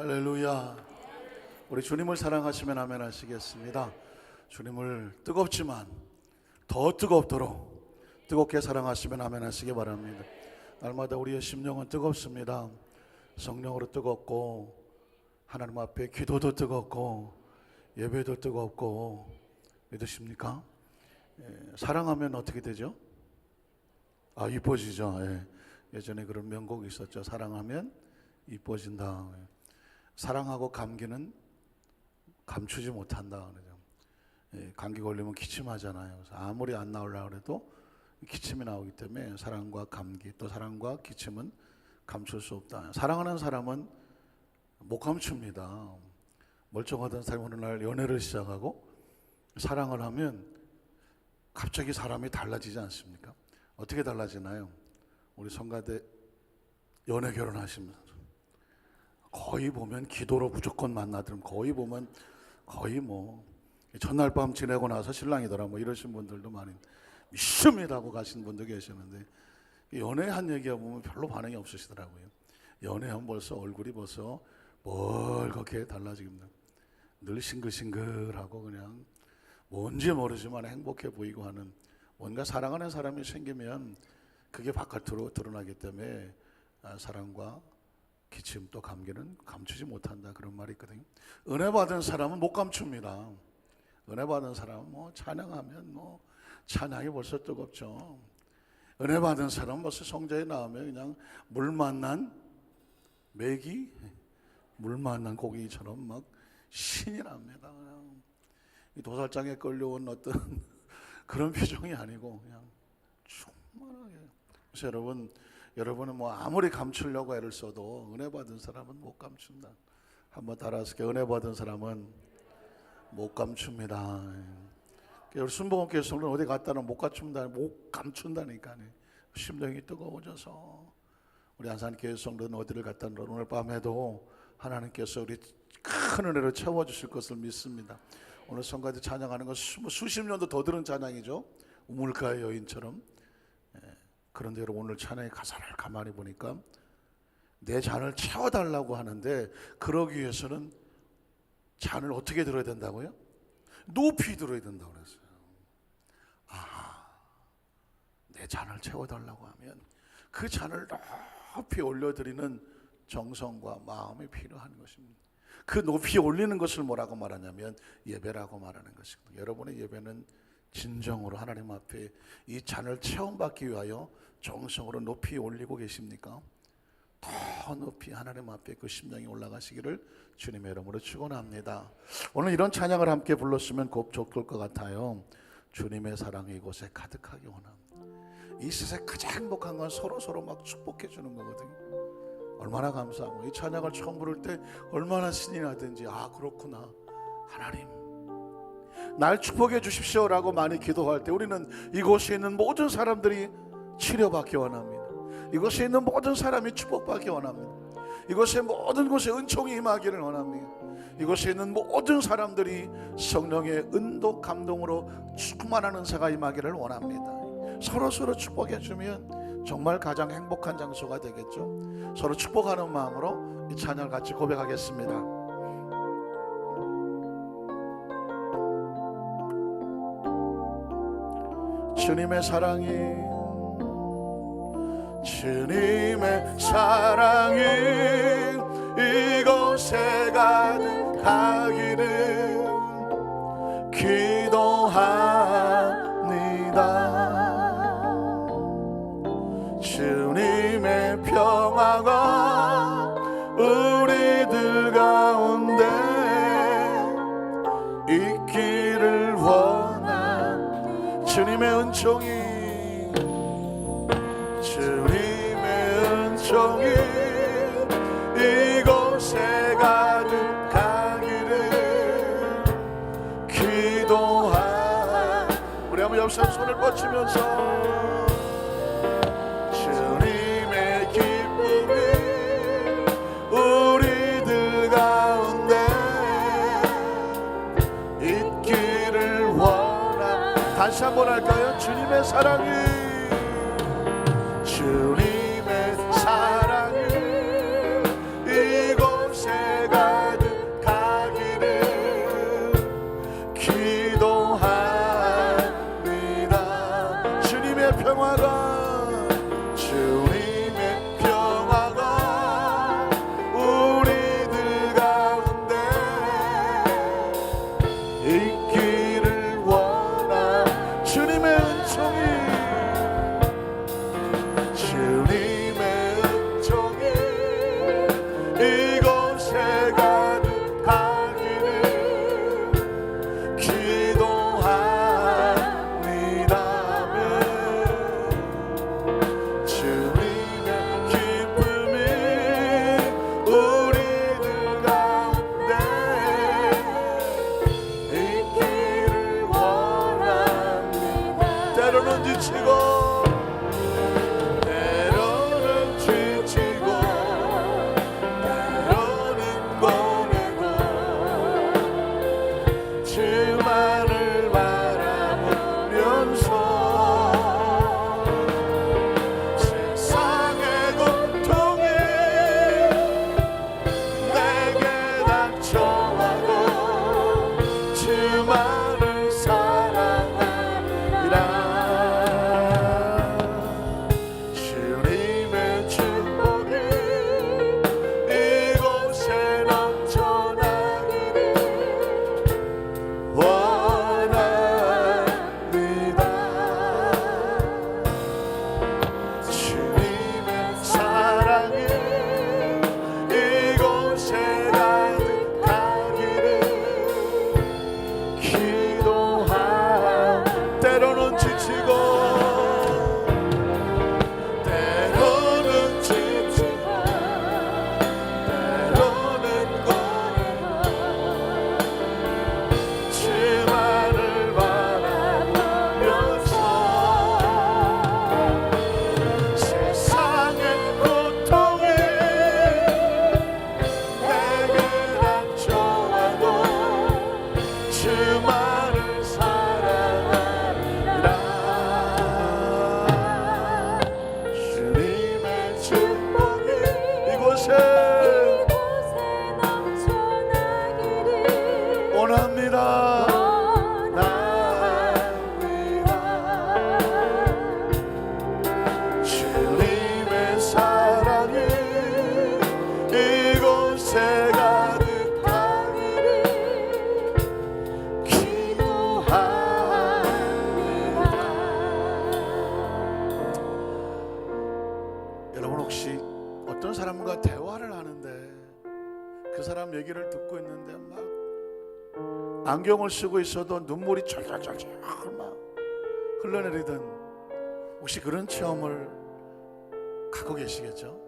할렐루야. 우리 주님을 사랑하시면 아멘 하시겠습니다. 주님을 뜨겁지만 더 뜨겁도록 뜨겁게 사랑하시면 아멘 하시기 바랍니다. 날마다 우리의 심령은 뜨겁습니다. 성령으로 뜨겁고 하나님 앞에 기도도 뜨겁고 예배도 뜨겁고 믿으십니까? 사랑하면 어떻게 되죠? 이뻐지죠. 예전에 그런 명곡이 있었죠. 사랑하면 이뻐진다. 사랑하고 감기는 감추지 못한다. 감기 걸리면 기침하잖아요. 그래서 아무리 안 나오려고 해도 기침이 나오기 때문에 사랑과 감기 또 사랑과 기침은 감출 수 없다. 사랑하는 사람은 못 감춥니다. 멀쩡하던 사람이 어느 날 연애를 시작하고 사랑을 하면 갑자기 사람이 달라지지 않습니까? 어떻게 달라지나요? 우리 성가대 연애 결혼하시면 거의 보면 기도로 무조건 만나더라면 거의 보면 거의 뭐 전날 밤 지내고 나서 신랑이더라 뭐 이러신 분들도 많이 믿습니다고 가신 분도 계시는데 연애한 얘기하 보면 별로 반응이 없으시더라고요. 연애하면 벌써 얼굴이 벌써 멀겋게 달라집니다. 늘 싱글싱글하고 그냥 뭔지 모르지만 행복해 보이고 하는 뭔가 사랑하는 사람이 생기면 그게 바깥으로 드러나기 때문에 사랑과 기침 또 감기는 감추지 못한다 그런 말이 있거든요. 은혜 받은 사람은 못 감춥니다. 은혜 받은 사람은 뭐 찬양하면 뭐 찬양이 벌써 뜨겁죠. 은혜 받은 사람은 벌써 성자에 나오면 그냥 물 만난 메기, 물 만난 고기처럼 막 신이 납니다. 그냥 이 도살장에 끌려온 어떤 그런 표정이 아니고 그냥 충만하게. 그래서 여러분은 뭐 아무리 감추려고 애를 써도 은혜 받은 사람은 못 감춘다. 한번 따라하시게. 은혜 받은 사람은 못 감춥니다. 우리 순복음교회 성도는 어디 갔다는 못 감춘다니까. 심령이 뜨거워져서 우리 안산교회 성도는 어디를 갔다는 오늘 밤에도 하나님께서 우리 큰 은혜로 채워주실 것을 믿습니다. 오늘 성가대 찬양하는 건 수십 년도 더 들은 찬양이죠. 우물가의 여인처럼. 그런데 여러분 오늘 찬양의 가사를 가만히 보니까 내 잔을 채워달라고 하는데 그러기 위해서는 잔을 어떻게 들어야 된다고요? 높이 들어야 된다고 그랬어요. 내 잔을 채워달라고 하면 그 잔을 높이 올려드리는 정성과 마음이 필요한 것입니다. 그 높이 올리는 것을 뭐라고 말하냐면 예배라고 말하는 것입니다. 여러분의 예배는 진정으로 하나님 앞에 이 잔을 체험받기 위하여 정성으로 높이 올리고 계십니까? 더 높이 하나님 앞에 그 심령이 올라가시기를 주님의 이름으로 축원합니다. 오늘 이런 찬양을 함께 불렀으면 곧 좋을 것 같아요. 주님의 사랑이 이곳에 가득하게 원합니다. 이 세상에 가장 행복한 건 서로 막 축복해 주는 거거든요. 얼마나 감사하고 이 찬양을 처음 부를 때 얼마나 신이 나든지 그렇구나. 하나님 날 축복해 주십시오라고 많이 기도할 때 우리는 이곳에 있는 모든 사람들이 치료받기 원합니다. 이곳에 있는 모든 사람이 축복받기 원합니다. 이곳에 모든 곳에 은총이 임하기를 원합니다. 이곳에 있는 모든 사람들이 성령의 은도 감동으로 충만한 은사가 임하기를 원합니다. 서로 축복해 주면 정말 가장 행복한 장소가 되겠죠. 서로 축복하는 마음으로 이 찬양을 같이 고백하겠습니다. 주님의 사랑이 이곳에 가득하기를 기도합니다. 주님의 평화가 우리들 가운데 있기를 원합니다. 주님의 은총이 이곳에 가득하기를 우리 한번 옆 사람 손을 뻗치면서 주님의 기쁨이 우리들 가운데 있기를 원합니다. 다시 한번 할까요? 주님의 사랑이 이곳에 이곳에 가득하기를 기도합니다면 주님의 기쁨이 우리들 가운데 있기를 원합니다. 때로는 지치고 주만을 바라보면서 세상의 고통이 내게 닥쳐와도 주만을 사랑하리라. 주님의 축복이 이곳에 넘쳐나기를 원합니다. 주님의 사랑이 이곳에 가득하기를 기도하. 때로는 지치고 때로는 지치고 때로는 고뇌고 주만을 바라보면서 세상의 고통이 내게 닥쳐와도 주만을 사랑하리라. 주님의 축복이 이곳에 넘쳐나기를 원합니다. 주님의 사랑이 이곳에 가득하기를 기도합니다. 여러분 혹시 어떤 사람과 대화를 하는데 그 사람 얘기를 듣고 있는데 막 안경을 쓰고 있어도 눈물이 철철철철 막 흘러내리던 혹시 그런 체험을 갖고 계시겠죠?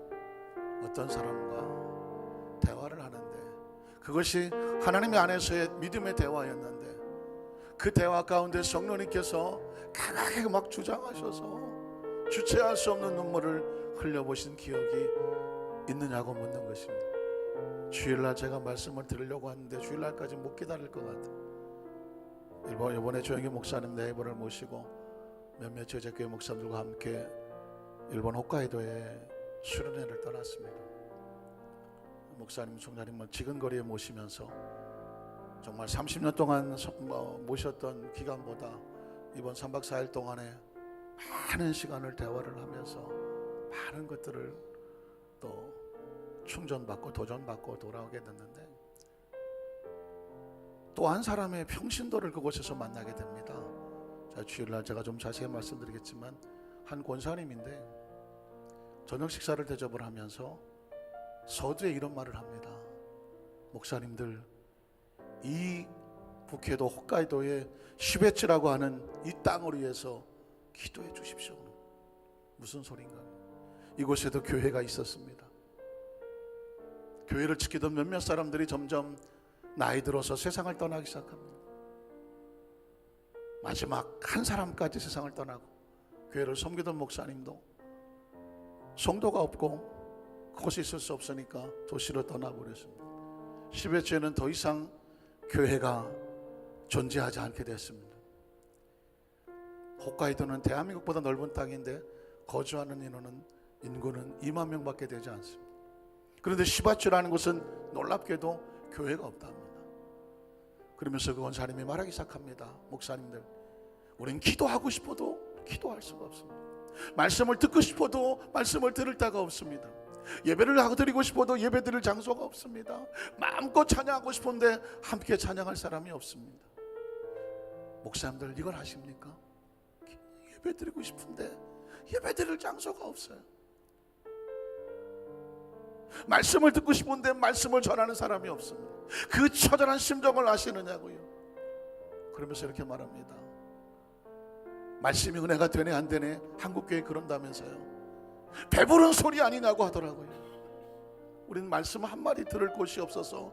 어떤 사람과 대화를 하는데 그것이 하나님의 안에서의 믿음의 대화였는데 그 대화 가운데 성령님께서 강하게 막 주장하셔서 주체할 수 없는 눈물을 흘려보신 기억이 있느냐고 묻는 것입니다. 주일날 제가 말씀을 드리려고 하는데 주일날까지 못 기다릴 것 같아요. 이번에 조영기 목사님 네이버를 모시고 몇몇 제자교회 목사님들과 함께 일본 홋카이도에 수련회를 떠났습니다. 목사님, 총장님을 지근거리에 모시면서 정말 30년 동안 모셨던 기간보다 이번 3박 4일 동안에 많은 시간을 대화를 하면서 많은 것들을 또 충전받고 도전받고 돌아오게 됐는데 또 한 사람의 평신도를 그곳에서 만나게 됩니다. 자, 주일날 제가 좀 자세히 말씀드리겠지만 한 권사님인데 저녁 식사를 대접을 하면서 서두에 이런 말을 합니다. 목사님들, 이 북해도 홋카이도의 시베츠라고 하는 이 땅을 위해서 기도해 주십시오. 무슨 소린가? 이곳에도 교회가 있었습니다. 교회를 지키던 몇몇 사람들이 점점 나이 들어서 세상을 떠나기 시작합니다. 마지막 한 사람까지 세상을 떠나고 교회를 섬기던 목사님도 성도가 없고 그곳에 있을 수 없으니까 도시로 떠나버렸습니다. 시베츠에는 더 이상 교회가 존재하지 않게 됐습니다. 홋카이도는 대한민국보다 넓은 땅인데 거주하는 인구는 2만 명밖에 되지 않습니다. 그런데 시바츠라는 곳은 놀랍게도 교회가 없답니다. 그러면서 그 원사님이 말하기 시작합니다. 목사님들, 우린 기도하고 싶어도 기도할 수가 없습니다. 말씀을 듣고 싶어도 말씀을 들을 데가 없습니다. 예배를 하고 드리고 싶어도 예배 드릴 장소가 없습니다. 마음껏 찬양하고 싶은데 함께 찬양할 사람이 없습니다. 목사님들 이걸 하십니까? 예배 드리고 싶은데 예배 드릴 장소가 없어요. 말씀을 듣고 싶은데 말씀을 전하는 사람이 없습니다. 그 처절한 심정을 아시느냐고요. 그러면서 이렇게 말합니다. 말씀이 은혜가 되네 안 되네 한국교회 그런다면서요. 배부른 소리 아니냐고 하더라고요. 우리는 말씀 한마디 들을 곳이 없어서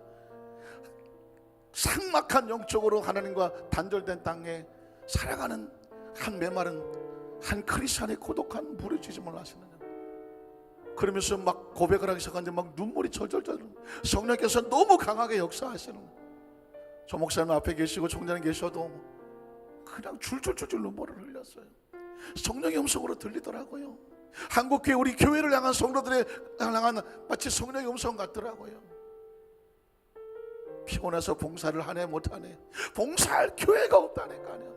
삭막한 영적으로 하나님과 단절된 땅에 살아가는 한 메마른 한 크리스찬의 고독한 무료지짐을 아시느냐. 그러면서 막 고백을 하기 시작하는데 막 눈물이 절절절. 성령께서 너무 강하게 역사하시는 거예요. 저 목사님 앞에 계시고 총장님 계셔도 그냥 줄줄줄줄 눈물을 흘렸어요. 성령의 음성으로 들리더라고요. 한국교회 우리 교회를 향한 성도들의 향한 마치 성령의 음성 같더라고요. 피곤해서 봉사를 하네 못하네. 봉사할 교회가 없다니까요.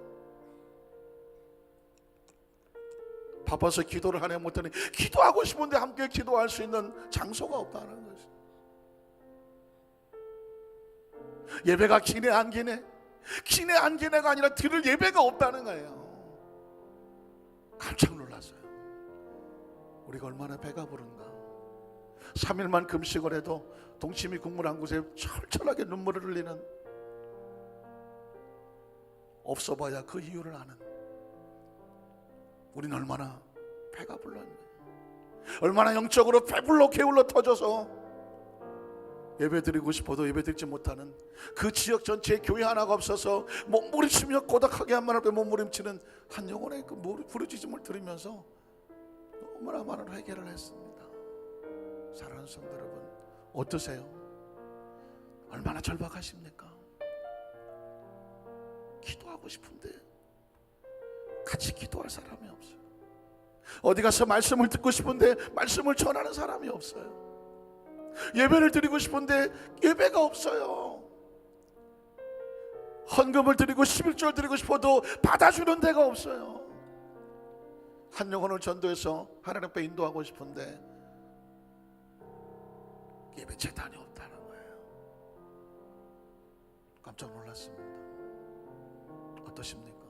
바빠서 기도를 하네 못하네. 기도하고 싶은데 함께 기도할 수 있는 장소가 없다는 것이. 예배가 기네 안 기네? 기네 안 기네가 아니라 들을 예배가 없다는 거예요. 깜짝 놀랐어요. 우리가 얼마나 배가 부른가. 3일만 금식을 해도 동치미 국물 한 곳에 철철하게 눈물을 흘리는, 없어봐야 그 이유를 아는, 우리는 얼마나 배가 불렀냐, 얼마나 영적으로 배불러 게을러 터져서 예배드리고 싶어도 예배드리지 못하는, 그 지역 전체에 교회 하나가 없어서 몸부림치며 고독하게 한 말 앞에 몸부림치는 한 영혼의 그 부르짖음을 들으면서 너무나 많은 회개를 했습니다. 사랑하는 성도 여러분, 어떠세요? 얼마나 절박하십니까? 기도하고 싶은데 같이 기도할 사람이 없어요. 어디 가서 말씀을 듣고 싶은데 말씀을 전하는 사람이 없어요. 예배를 드리고 싶은데 예배가 없어요. 헌금을 드리고 11조를 드리고 싶어도 받아주는 데가 없어요. 한 영혼을 전도해서 하나님 앞에 인도하고 싶은데 예배 재단이 없다는 거예요. 깜짝 놀랐습니다. 어떠십니까?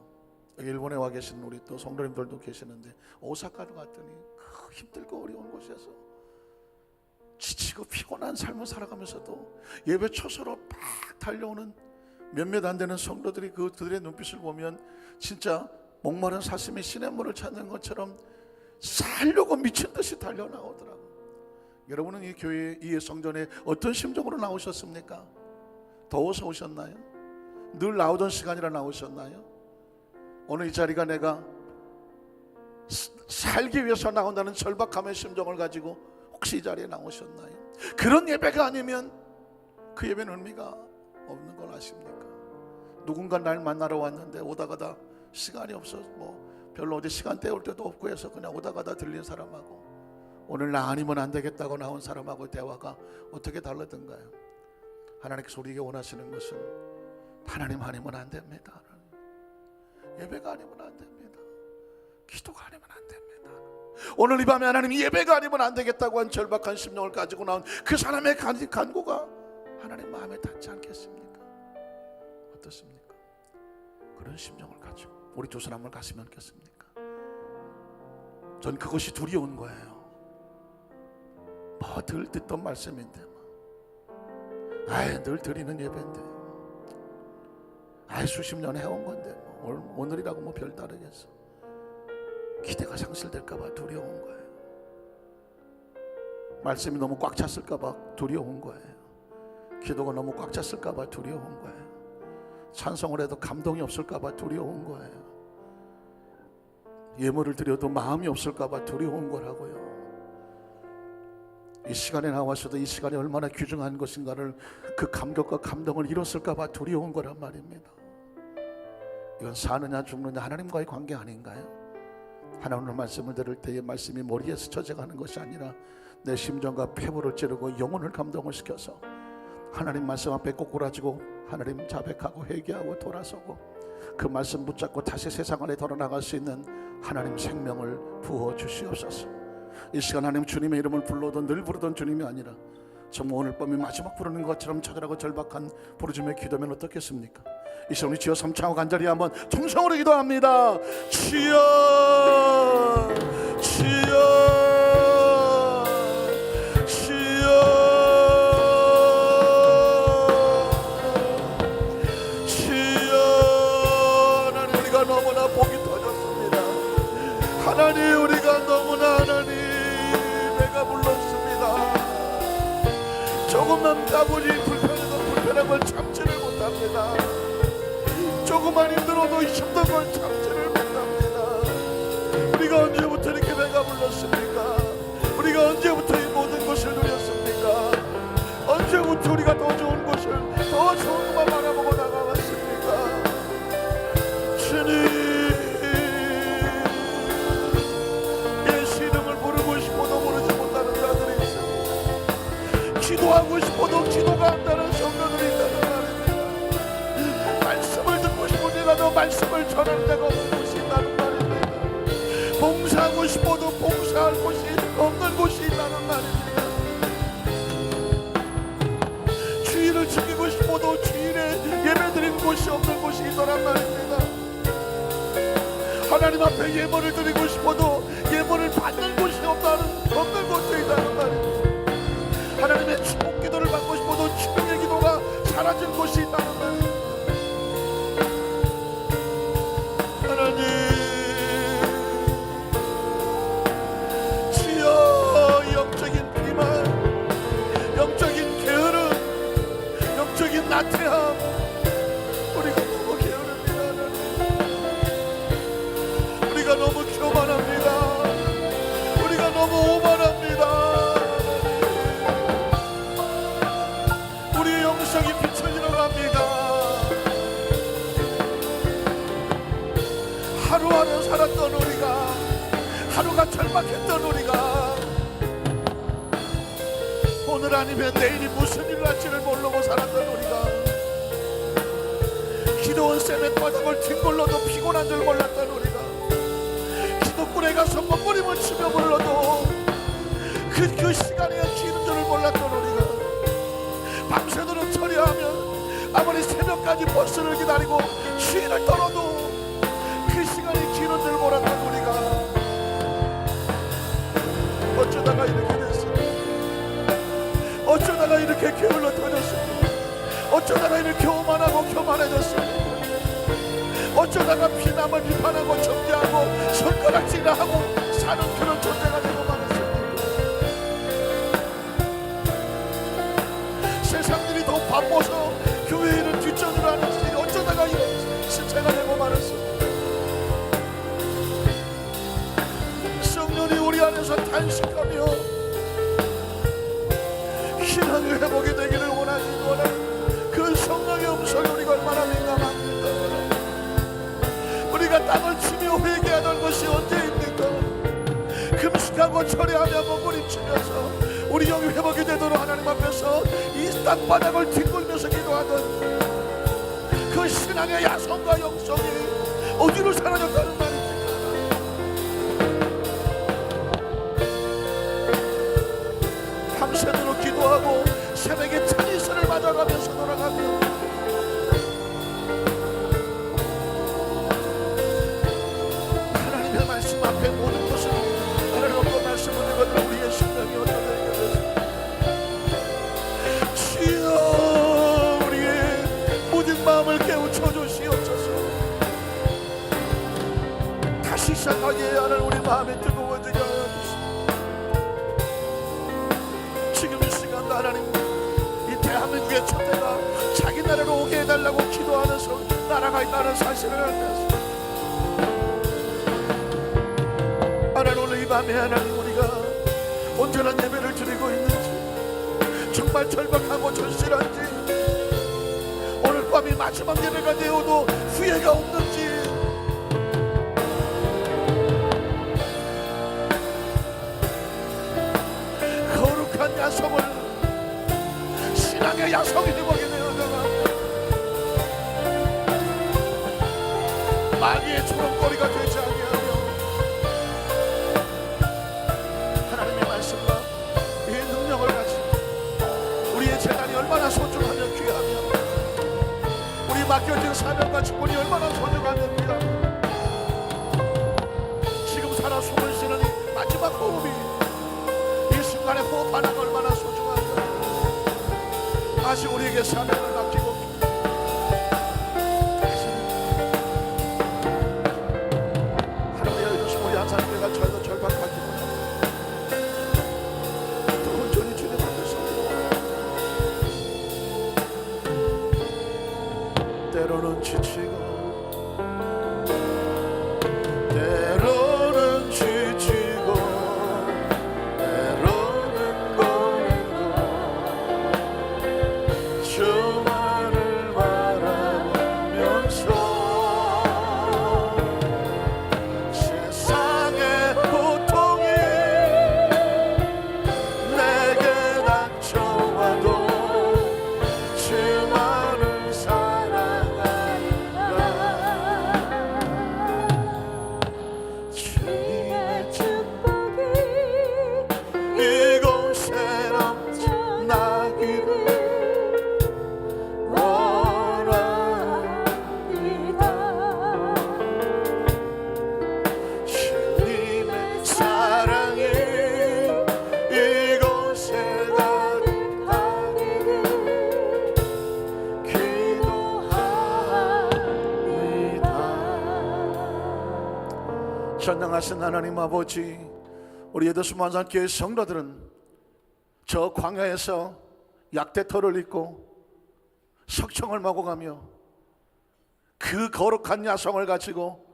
여기 일본에 와 계신 우리 또 성도님들도 계시는데, 오사카로 갔더니 그 힘들고 어려운 곳에서 지치고 피곤한 삶을 살아가면서도 예배 초소로 막 달려오는 몇몇 안 되는 성도들이 그들의 눈빛을 보면 진짜 목마른 사슴이 시냇물을 찾는 것처럼 살려고 미친 듯이 달려나오더라고요. 여러분은 이 교회, 이 성전에 어떤 심정으로 나오셨습니까? 더워서 오셨나요? 늘 나오던 시간이라 나오셨나요? 오늘 이 자리가 내가 살기 위해서 나온다는 절박함의 심정을 가지고 혹시 이 자리에 나오셨나요? 그런 예배가 아니면 그 예배는 의미가 없는 걸 아십니까? 누군가 날 만나러 왔는데 오다가다 시간이 없어서 별로 어디 시간 때울 때도 없고 해서 그냥 오다가다 들린 사람하고 오늘 나 아니면 안 되겠다고 나온 사람하고 대화가 어떻게 다르던가요? 하나님께서 우리에게 원하시는 것은 하나님 아니면 안 됩니다. 예배가 아니면 안 됩니다. 기도가 아니면 안 됩니다. 오늘 이 밤에 하나님이 예배가 아니면 안 되겠다고 한 절박한 심령을 가지고 나온 그 사람의 간구가 하나님 마음에 닿지 않겠습니까? 어떻습니까? 그런 심정을 가지고 우리 두 사람을 가시면 않겠습니까? 전 그것이 두려운 거예요. 늘 듣던 말씀인데 늘 드리는 예배인데 수십 년 해온 건데 오늘이라고 별다르겠어. 기대가 상실될까봐 두려운 거예요. 말씀이 너무 꽉 찼을까봐 두려운 거예요. 기도가 너무 꽉 찼을까봐 두려운 거예요. 찬송을 해도 감동이 없을까봐 두려운 거예요. 예물을 드려도 마음이 없을까봐 두려운 거라고요. 이 시간에 나와서도 이 시간이 얼마나 귀중한 것인가를, 그 감격과 감동을 잃었을까봐 두려운 거란 말입니다. 이건 사느냐 죽느냐 하나님과의 관계 아닌가요? 하나님의 말씀을 들을 때에 말씀이 머리에 스쳐져가는 것이 아니라 내 심정과 폐부를 찌르고 영혼을 감동을 시켜서 하나님 말씀 앞에 꼬꾸라지고 하나님 자백하고 회개하고 돌아서고 그 말씀 붙잡고 다시 세상 안에 돌아나갈 수 있는 하나님 생명을 부어 주시옵소서. 이 시간 하나님 주님의 이름을 불러도 늘 부르던 주님이 아니라 정말 오늘 밤이 마지막 부르는 것처럼 처절하고 절박한 부르짖음의 기도면 어떻겠습니까? 이 시간 우리 주여 삼창하고 간절히 한번 통성으로 기도합니다. 주여 주여 주여 조금만 까불이 불편한 걸 참지를 못합니다. 조금만 힘들어도 힘든 걸 참지를 못합니다. 우리가 언제부터 이렇게 배가 불렀습니까? 우리가 언제부터 이 모든 것을 누렸습니까? 언제부터 우리가 더 좋은 것을, 더 좋은 것만 바라보고 나가왔습니까? 주님, 예수 이름을 부르고 싶어도 부르지 못하는 자들이 있습니다. 기도하고 싶어도 기도가 안 되는 성도들이 있다는 말입니다. 말씀을 듣고 싶으니라도 말씀을 전하는 데가 없는 곳이 있다는 말입니다. 봉사하고 싶어도 봉사할 곳이 없는 곳이 있다는 말입니다. 주일을 지키고 싶어도 주일에 예배드리는 곳이 없는 곳이 있더란 말입니다. 하나님 앞에 예물을 드리고 싶어도 예물을 받는 곳이 없는 곳도 있다는 말입니다. 하나님의 축복 기도를 받고 싶어도 축복의 기도가 사라진 곳이 있다는 말입니다. 하나님, 주여, 영적인 비만, 영적인 게으름, 영적인 나태함, 우리가 너무 게으릅니다. 하나님, 우리가 너무 교만합니다. 우리가 너무 오만합니다. 우리의 영성이 비춰지러 갑니다. 하루하루 살았던 우리가, 하루가 절박했던 우리가 오늘 아니면 내일이 무슨 일을 할지를 모르고 살았던 우리가 기도원 쌤의 바닥을 뒹굴러도 피곤한 줄 몰랐던 우리가 기도꾼에 가서 먹부림을 치며 불러도 그 시간에 기는 줄을 몰랐던 우리가 밤새도록 처리하면 아무리 새벽까지 버스를 기다리고 쉬를 떨어도 그 시간이 기는 줄 몰랐던 우리가 어쩌다가 이렇게 됐습니까? 어쩌다가 이렇게 게을러 터졌습니까? 어쩌다가 이렇게 오만하고 교만해졌습니까? 어쩌다가 피남을 비판하고 정죄하고 손가락질하고 사는 그런 존재가 되고 말았습니까? 세상들이 더 바빠서 교회 일은 뒷전으로 하는지 어쩌다가 이런 신세가 되고 말았습니까? 성령이 우리 안에서 탄식하며 신앙의 회복이 되기를 원하는 그 성령의 음성이 우리가 얼마나 민감합니까? 우리가 땅을 치며 회개하던 것이 언제입니까? 금식하고 철회하며 몸부림치면서 우리 영이 회복이 되도록 하나님 앞에서 이 땅바닥을 뒹굴면서 기도하던 그 신앙의 야성과 영성이 어디로 사라졌다는 말입니까? 밤새도록 기도하고 새벽에 찬이슬을 맞아가면서 돌아가며 하나님의 말씀 앞에 모든 것을 하나님의 말씀을 읽어도 우리의 심령이 어떠하게 되십니까? 주여, 우리의 모든 마음을 깨우쳐 주시옵소서. 다시 시작하게 하는 우리 마음이 뜨거워지게 하여 주시옵소서. 지금 이 시간도 하나님, 이 대한민국의 천대가 자기 나라로 오게 해달라고 기도하면서 나라가 있다는 사실을 알면서 하나님, 오늘 이 밤에 하나님 우리가 온전한 예배를 드리고 있는지, 정말 절박하고 절실한지, 오늘 밤이 마지막 예배가 되어도 후회가 없는지, 거룩한 야성을, 신앙의 야성이 되게 되어져가 마귀의 조롱거리가 되지 아니하며 하나님의 말씀과 이 능력을 가지고 우리의 재단이 얼마나 소중하며 귀하며 우리 맡겨진 사명과 직분이 얼마나 소중하며 귀하며 지금 살아 숨을 쉬는 이 마지막 호흡이 이 순간에 호흡 하나가 얼마나 소중한가. 다시 우리에게 사명을 맡기고 하나님의 이루심 우리 한사람들과 저희도 절박하기보다 더 온전히 주님 앞에 서기로 지치고 때로는 지치고 때로는 고뇌고 주만을 바라보면서 세상의 고통이 내게 닥쳐와도 주만을 사랑하리라. 주님의 축복이 이곳에 넘쳐나기를 원합니다. 주님의 사랑이 이곳에 가득하기를 기도합니다. 전능하신 하나님 아버지, 우리 여도수만산 교회 성도들은 저 광야에서 약대터를 입고 석청을 마고 가며 그 거룩한 야성을 가지고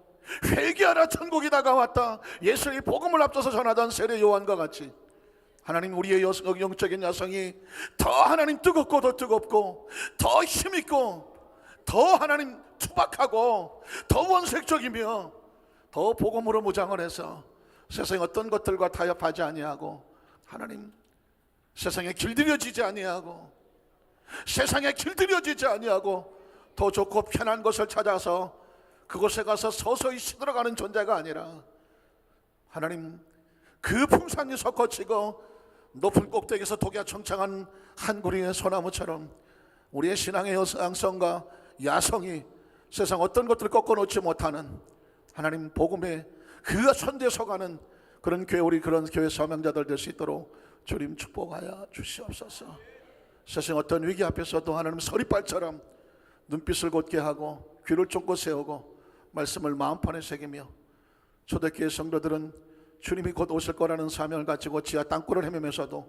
회개하라 천국이 다가왔다, 예수의 복음을 앞서서 전하던 세례 요한과 같이 하나님, 우리의 영적인 야성이 더 하나님 뜨겁고 더 뜨겁고 더 힘있고 더 하나님 투박하고 더 원색적이며 더 복음으로 무장을 해서 세상의 어떤 것들과 타협하지 아니하고 하나님 세상에 길들여지지 아니하고 세상에 길들여지지 아니하고 더 좋고 편한 것을 찾아서 그곳에 가서 서서히 시들어가는 존재가 아니라 하나님 그 풍산이 솟구치고 높은 꼭대기에서 독야 청창한 한 구리의 소나무처럼 우리의 신앙의 양성과 야성이 세상 어떤 것들을 꺾어놓지 못하는 하나님 복음의 그 선대에 서가는 그런 교회, 우리 그런 교회 사명자들 될 수 있도록 주님 축복하여 주시옵소서. 세상 어떤 위기 앞에서도 하나님 서리발처럼 눈빛을 곧게 하고 귀를 쫑긋 세우고 말씀을 마음판에 새기며 초대교회 성도들은 주님이 곧 오실 거라는 사명을 가지고 지하 땅굴을 헤매면서도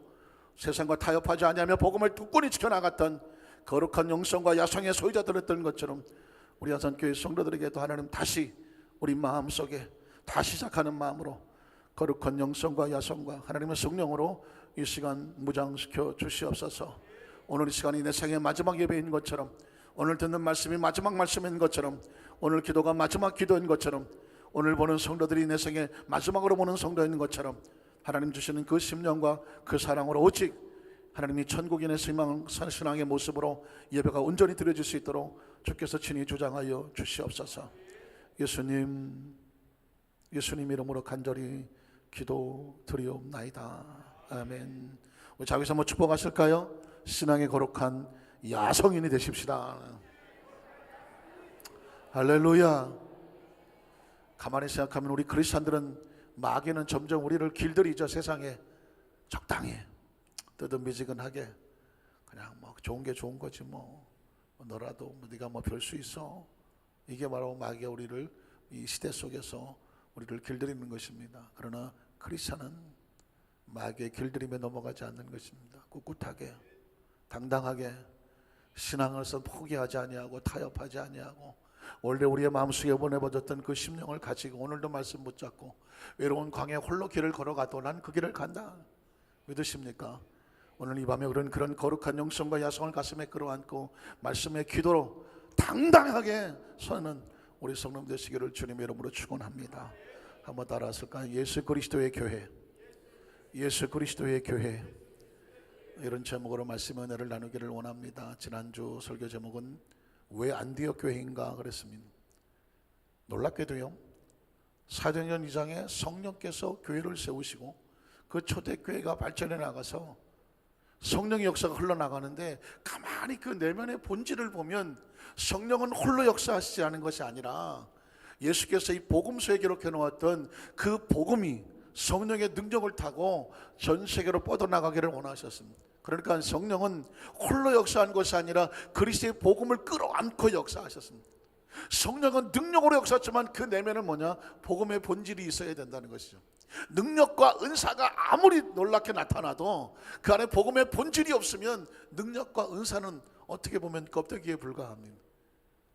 세상과 타협하지 아니하며 복음을 굳건히 지켜나갔던 거룩한 영성과 야성의 소유자들이었던 것처럼 우리 한산교회 성도들에게도 하나님 다시 우리 마음속에 다시 시작하는 마음으로 거룩한 영성과 야성과 하나님의 성령으로 이 시간 무장시켜 주시옵소서. 오늘 이 시간이 내 생의 마지막 예배인 것처럼, 오늘 듣는 말씀이 마지막 말씀인 것처럼, 오늘 기도가 마지막 기도인 것처럼, 오늘 보는 성도들이 내 생의 마지막으로 보는 성도인 것처럼 하나님 주시는 그 심령과 그 사랑으로 오직 하나님이 천국인의 신앙의 모습으로 예배가 온전히 드려질 수 있도록 주께서 친히 주장하여 주시옵소서. 예수님 이름으로 간절히 기도드리옵나이다. 아멘. 우리 자기서 한번 축복하실까요? 신앙의 거룩한 야성인이 되십시다. 할렐루야. 가만히 생각하면 우리 그리스도인들은 마귀는 점점 우리를 길들이죠. 세상에 적당히 뜨뜻미지근하게 그냥 뭐 좋은 게 좋은 거지 뭐 너라도 네가 뭐 별 수 있어, 이게 바로 마귀가 우리를 이 시대 속에서 우리를 길들이는 것입니다. 그러나 그리스도는 마귀의 길들임에 넘어가지 않는 것입니다. 꿋꿋하게 당당하게 신앙을 포기하지 아니하고 타협하지 아니하고 원래 우리의 마음속에 보내버렸던 그 심령을 가지고 오늘도 말씀 붙잡고 외로운 광야에 홀로 길을 걸어가도 난 그 길을 간다. 믿으십니까? 오늘 이 밤에 그런 거룩한 영성과 야성을 가슴에 끌어안고 말씀의 기도로 당당하게 서는 우리 성령 되시기를 주님의 이름으로 축원합니다. 한번 따라하실까요? 예수 그리스도의 교회, 예수 그리스도의 교회, 이런 제목으로 말씀의 은혜를 나누기를 원합니다. 지난주 설교 제목은 왜 안디옥 교회인가 그랬습니다. 놀랍게도요, 사도행전 2장에 성령께서 교회를 세우시고 그 초대교회가 발전해 나가서 성령의 역사가 흘러나가는데 가만히 그 내면의 본질을 보면 성령은 홀로 역사하시지 않은 것이 아니라 예수께서 이 복음서에 기록해 놓았던 그 복음이 성령의 능력을 타고 전 세계로 뻗어나가기를 원하셨습니다. 그러니까 성령은 홀로 역사한 것이 아니라 그리스도의 복음을 끌어안고 역사하셨습니다. 성령은 능력으로 역사했지만 그 내면은 뭐냐? 복음의 본질이 있어야 된다는 것이죠. 능력과 은사가 아무리 놀랍게 나타나도 그 안에 복음의 본질이 없으면 능력과 은사는 어떻게 보면 껍데기에 불과합니다.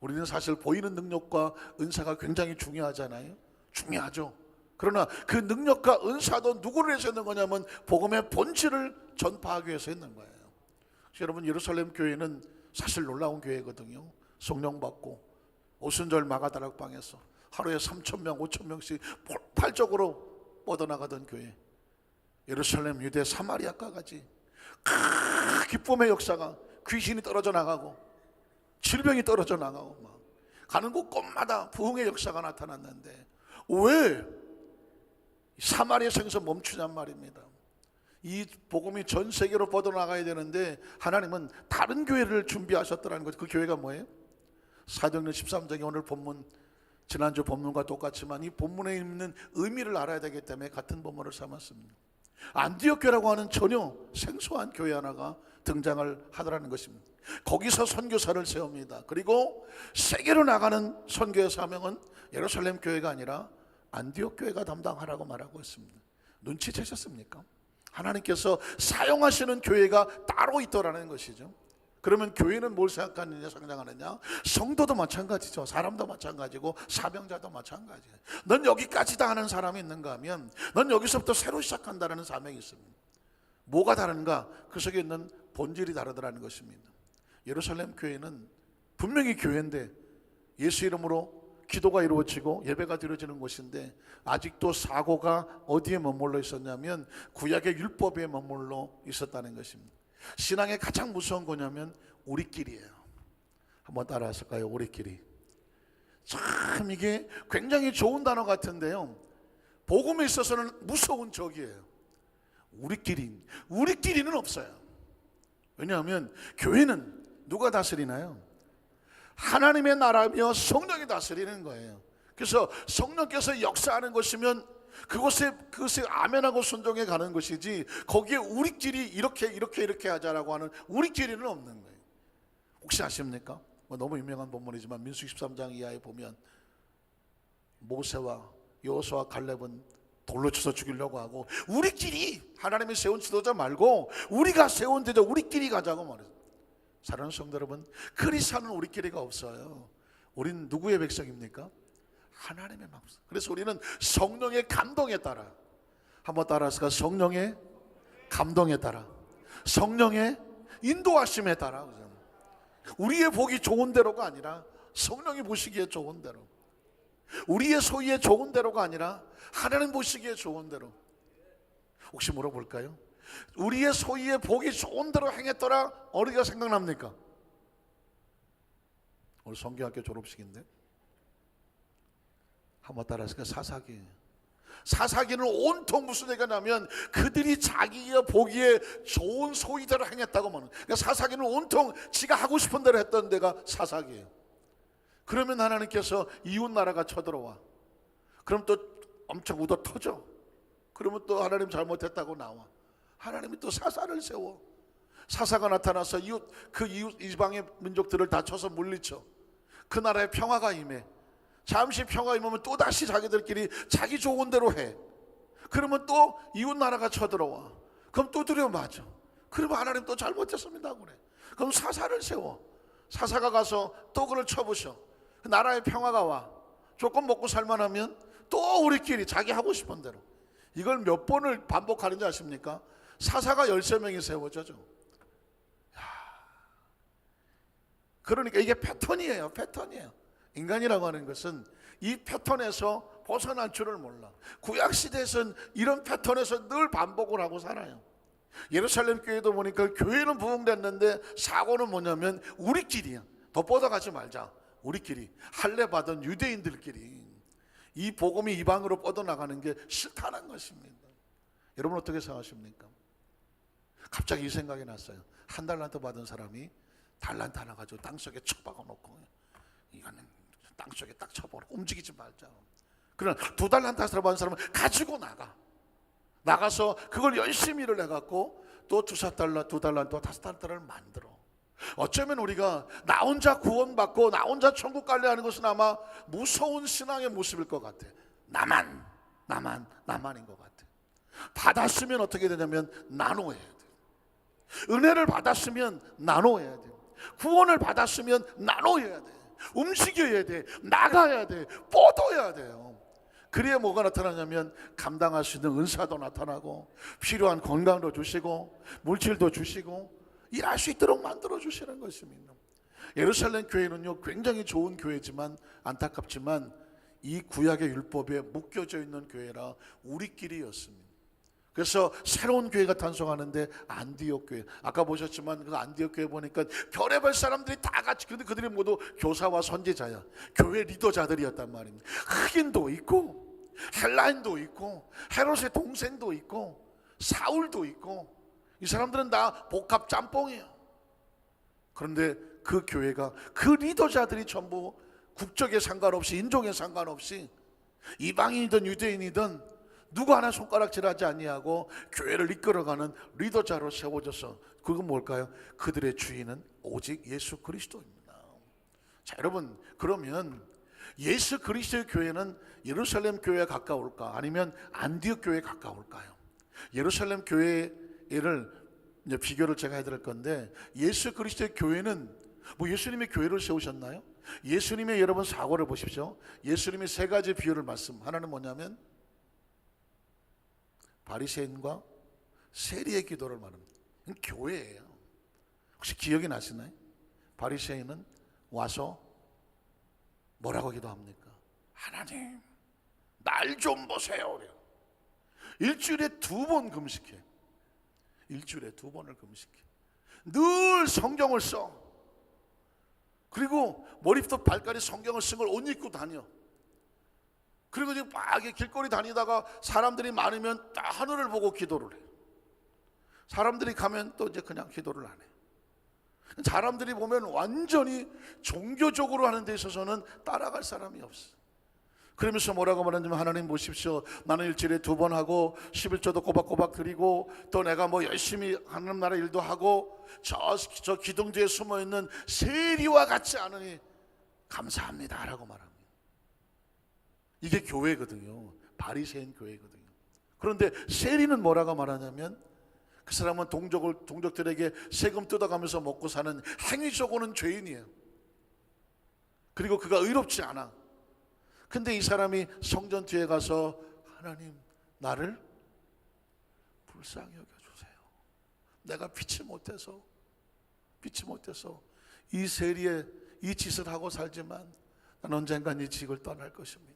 우리는 사실 보이는 능력과 은사가 굉장히 중요하잖아요. 중요하죠. 그러나 그 능력과 은사도 누구를 위해서 있는 거냐면 복음의 본질을 전파하기 위해서 있는 거예요. 여러분, 예루살렘 교회는 사실 놀라운 교회거든요. 성령 받고 오순절 마가다락방에서 하루에 3,000명 5,000명씩 폭발적으로 뻗어나가던 교회. 예루살렘, 유대, 사마리아까지 기쁨의 역사가, 귀신이 떨어져 나가고 질병이 떨어져 나가고 막 가는 곳곳마다 부흥의 역사가 나타났는데 왜 사마리아 성에서 멈추냔 말입니다. 이 복음이 전 세계로 뻗어나가야 되는데 하나님은 다른 교회를 준비하셨더라는 거죠. 그 교회가 뭐예요? 사도행전 13장의 오늘 본문, 지난주 본문과 똑같지만 이 본문에 있는 의미를 알아야 되기 때문에 같은 본문을 삼았습니다. 안디옥 교회라고 하는 전혀 생소한 교회 하나가 등장을 하더라는 것입니다. 거기서 선교사를 세웁니다. 그리고 세계로 나가는 선교의 사명은 예루살렘 교회가 아니라 안디옥 교회가 담당하라고 말하고 있습니다. 눈치채셨습니까? 하나님께서 사용하시는 교회가 따로 있더라는 것이죠. 그러면 교회는 뭘 생각하느냐, 성장하느냐? 성도도 마찬가지죠. 사람도 마찬가지고 사명자도 마찬가지예요. 넌 여기까지다 하는 사람이 있는가 하면 넌 여기서부터 새로 시작한다는 사명이 있습니다. 뭐가 다른가? 그 속에 있는 본질이 다르더라는 것입니다. 예루살렘 교회는 분명히 교회인데 예수 이름으로 기도가 이루어지고 예배가 드려지는 곳인데 아직도 사고가 어디에 머물러 있었냐면 구약의 율법에 머물러 있었다는 것입니다. 신앙의 가장 무서운 거냐면 우리끼리예요. 한번 따라 하실까요? 우리끼리. 참 이게 굉장히 좋은 단어 같은데요, 복음에 있어서는 무서운 적이에요. 우리끼리는 없어요. 왜냐하면 교회는 누가 다스리나요? 하나님의 나라며 성령이 다스리는 거예요. 그래서 성령께서 역사하는 것이면 그것에 아멘하고 순종해 가는 것이지 거기에 우리끼리 이렇게 하자라고 하는 우리끼리는 없는 거예요. 혹시 아십니까? 너무 유명한 본문이지만 민수기 13장 이하에 보면 모세와 여호수아와 갈렙은 돌로 쳐서 죽이려고 하고 우리끼리, 하나님이 세운 지도자 말고 우리가 세운 지도자 우리끼리 가자고 말해요. 사랑하는 성도 여러분, 그리스도는 우리끼리가 없어요. 우린 누구의 백성입니까? 하나님의 백성. 그래서 우리는 성령의 감동에 따라, 한번 따라서 성령의 감동에 따라, 성령의 인도하심에 따라, 우리의 복이 좋은 대로가 아니라 성령이 보시기에 좋은 대로, 우리의 소유에 좋은 대로가 아니라 하나님 보시기에 좋은 대로. 혹시 물어볼까요? 우리의 소유의 복이 좋은 대로 행했더라 어디가 생각납니까? 오늘 성경학교 졸업식인데 한번 따라서 사사기. 사사기는 온통 무슨 얘기가 나면 그들이 자기의 보기에 좋은 소유대로 행했다고 말하는. 그러니까 사사기는 온통 지가 하고 싶은 대로 했던 데가 사사기예요. 그러면 하나님께서 이웃 나라가 쳐들어와. 그럼 또 엄청 웃어 터져. 그러면 또 하나님 잘못했다고 나와. 하나님이 또 사사를 세워. 사사가 나타나서 이웃 이방의 민족들을 다 쳐서 물리쳐. 그 나라에 평화가 임해. 잠시 평화 임하면 또 다시 자기들끼리 자기 좋은 대로 해. 그러면 또 이웃 나라가 쳐들어와. 그럼 또 두려워하죠. 그러면 하나님 또 잘못했습니다 그래. 그럼 사사를 세워. 사사가 가서 또 그를 쳐부셔. 그 나라에 평화가 와. 조금 먹고 살만하면 또 우리끼리 자기 하고 싶은 대로. 이걸 몇 번을 반복하는지 아십니까? 사사가 13명이 세워져죠. 그러니까 이게 패턴이에요. 인간이라고 하는 것은 이 패턴에서 벗어날 줄을 몰라. 구약시대에서는 이런 패턴에서 늘 반복을 하고 살아요. 예루살렘 교회도 보니까 교회는 부흥됐는데 사고는 뭐냐면 우리끼리야. 더 뻗어가지 말자. 우리끼리 할례 받은 유대인들끼리 이 복음이 이방으로 뻗어나가는 게 싫다는 것입니다. 여러분 어떻게 생각하십니까? 갑자기 이 생각이 났어요. 한 달란트 받은 사람이 달란트 하나 가지고 땅속에 쳐박아 놓고 이거는 땅속에 딱 쳐버려. 움직이지 말자. 그러나 2달란트 받은 사람은 가지고 나가서 그걸 열심히 일을 해갖고 또 2달란트, 5달란트를 만들어. 어쩌면 우리가 나 혼자 구원받고 나 혼자 천국 갈래 하는 것은 아마 무서운 신앙의 모습일 것 같아. 나만인 것 같아. 받았으면 어떻게 되냐면 나눠야 돼. 은혜를 받았으면 나눠야 돼. 구원을 받았으면 나눠야 돼. 움직여야 돼. 나가야 돼. 뻗어야 돼요. 그래야 뭐가 나타나냐면 감당할 수 있는 은사도 나타나고 필요한 건강도 주시고 물질도 주시고 일할 수 있도록 만들어 주시는 것입니다. 예루살렘 교회는요 굉장히 좋은 교회지만 안타깝지만 이 구약의 율법에 묶여져 있는 교회라 우리끼리였습니다. 그래서 새로운 교회가 탄생하는데 안디옥 교회, 아까 보셨지만 그 안디옥 교회 보니까 별의별 사람들이 다 같이, 근데 그들이 모두 교사와 선지자야, 교회 리더자들이었단 말입니다. 흑인도 있고 헬라인도 있고 헤롯의 동생도 있고 사울도 있고 이 사람들은 다 복합 짬뽕이에요. 그런데 그 교회가 그 리더자들이 전부 국적에 상관없이 인종에 상관없이 이방인이든 유대인이든 누구 하나 손가락질하지 아니하고 교회를 이끌어가는 리더자로 세워져서, 그건 뭘까요? 그들의 주인은 오직 예수 그리스도입니다. 자, 여러분, 그러면 예수 그리스도의 교회는 예루살렘 교회에 가까울까 아니면 안디옥 교회에 가까울까요? 예루살렘 교회를 이제 비교를 제가 해드릴 건데, 예수 그리스도의 교회는 뭐 예수님의 교회를 세우셨나요? 예수님의 여러분 사고를 보십시오. 예수님이 세 가지 비유를 말씀. 하나는 뭐냐면 바리새인과 세리의 기도를 말합니다. 이건 교회예요. 혹시 기억이 나시나요? 바리새인은 와서 뭐라고 기도합니까? 하나님, 날 좀 보세요. 일주일에 2번 금식해. 일주일에 2번을 금식해. 늘 성경을 써. 그리고 머리부터 발까지 성경을 쓴 걸 옷 입고 다녀. 그리고 이제 막 길거리 다니다가 사람들이 많으면 딱 하늘을 보고 기도를 해. 사람들이 가면 또 이제 그냥 기도를 안 해. 사람들이 보면 완전히 종교적으로 하는 데 있어서는 따라갈 사람이 없어. 그러면서 뭐라고 말하냐면, 하나님 보십시오, 나는 일주일에 2번 하고 11조도 꼬박꼬박 드리고 또 내가 뭐 열심히 하나님 나라 일도 하고 저 기둥 뒤에 숨어있는 세리와 같지 않으니 감사합니다 라고 말합니다. 이게 교회거든요. 바리새인 교회거든요. 그런데 세리는 뭐라고 말하냐면, 그 사람은 동족들에게 세금 뜯어가면서 먹고 사는 행위적으로는 죄인이에요. 그리고 그가 의롭지 않아. 근데 이 사람이 성전 뒤에 가서 하나님, 나를 불쌍히 여겨주세요. 내가 피치 못해서 이 세리의 이 짓을 하고 살지만 난 언젠간 이 지역을 떠날 것입니다.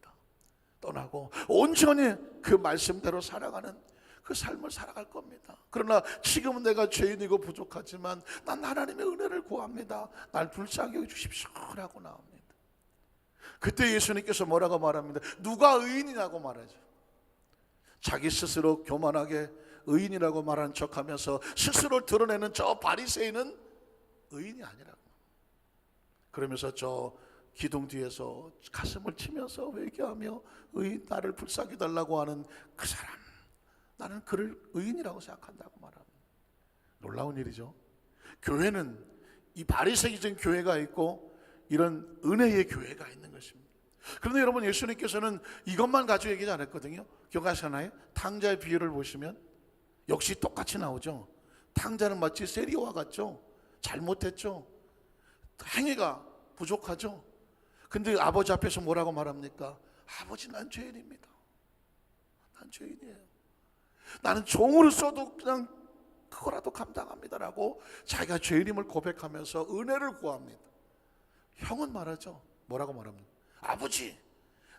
떠나고 온전히 그 말씀대로 살아가는 그 삶을 살아갈 겁니다. 그러나 지금은 내가 죄인이고 부족하지만 난 하나님의 은혜를 구합니다. 날 불쌍히 여겨주십시오 라고 나옵니다. 그때 예수님께서 뭐라고 말합니다. 누가 의인이라고 말하죠. 자기 스스로 교만하게 의인이라고 말하는 척하면서 스스로 드러내는 저 바리새인은 의인이 아니라고. 그러면서 저 기둥 뒤에서 가슴을 치면서 회개하며 의인, 나를 불쌍히 달라고 하는 그 사람, 나는 그를 의인이라고 생각한다고 말합니다. 놀라운 일이죠. 교회는 이 바리새인적인 교회가 있고 이런 은혜의 교회가 있는 것입니다. 그런데 여러분, 예수님께서는 이것만 가지고 얘기하지 않았거든요. 기억하시나요? 탕자의 비유를 보시면 역시 똑같이 나오죠. 탕자는 마치 세리와 같죠. 잘못했죠. 행위가 부족하죠. 근데 아버지 앞에서 뭐라고 말합니까? 아버지, 난 죄인입니다. 난 죄인이에요. 나는 종으로 써도 그냥 그거라도 감당합니다라고 자기가 죄인임을 고백하면서 은혜를 구합니다. 형은 말하죠. 뭐라고 말합니까? 아버지,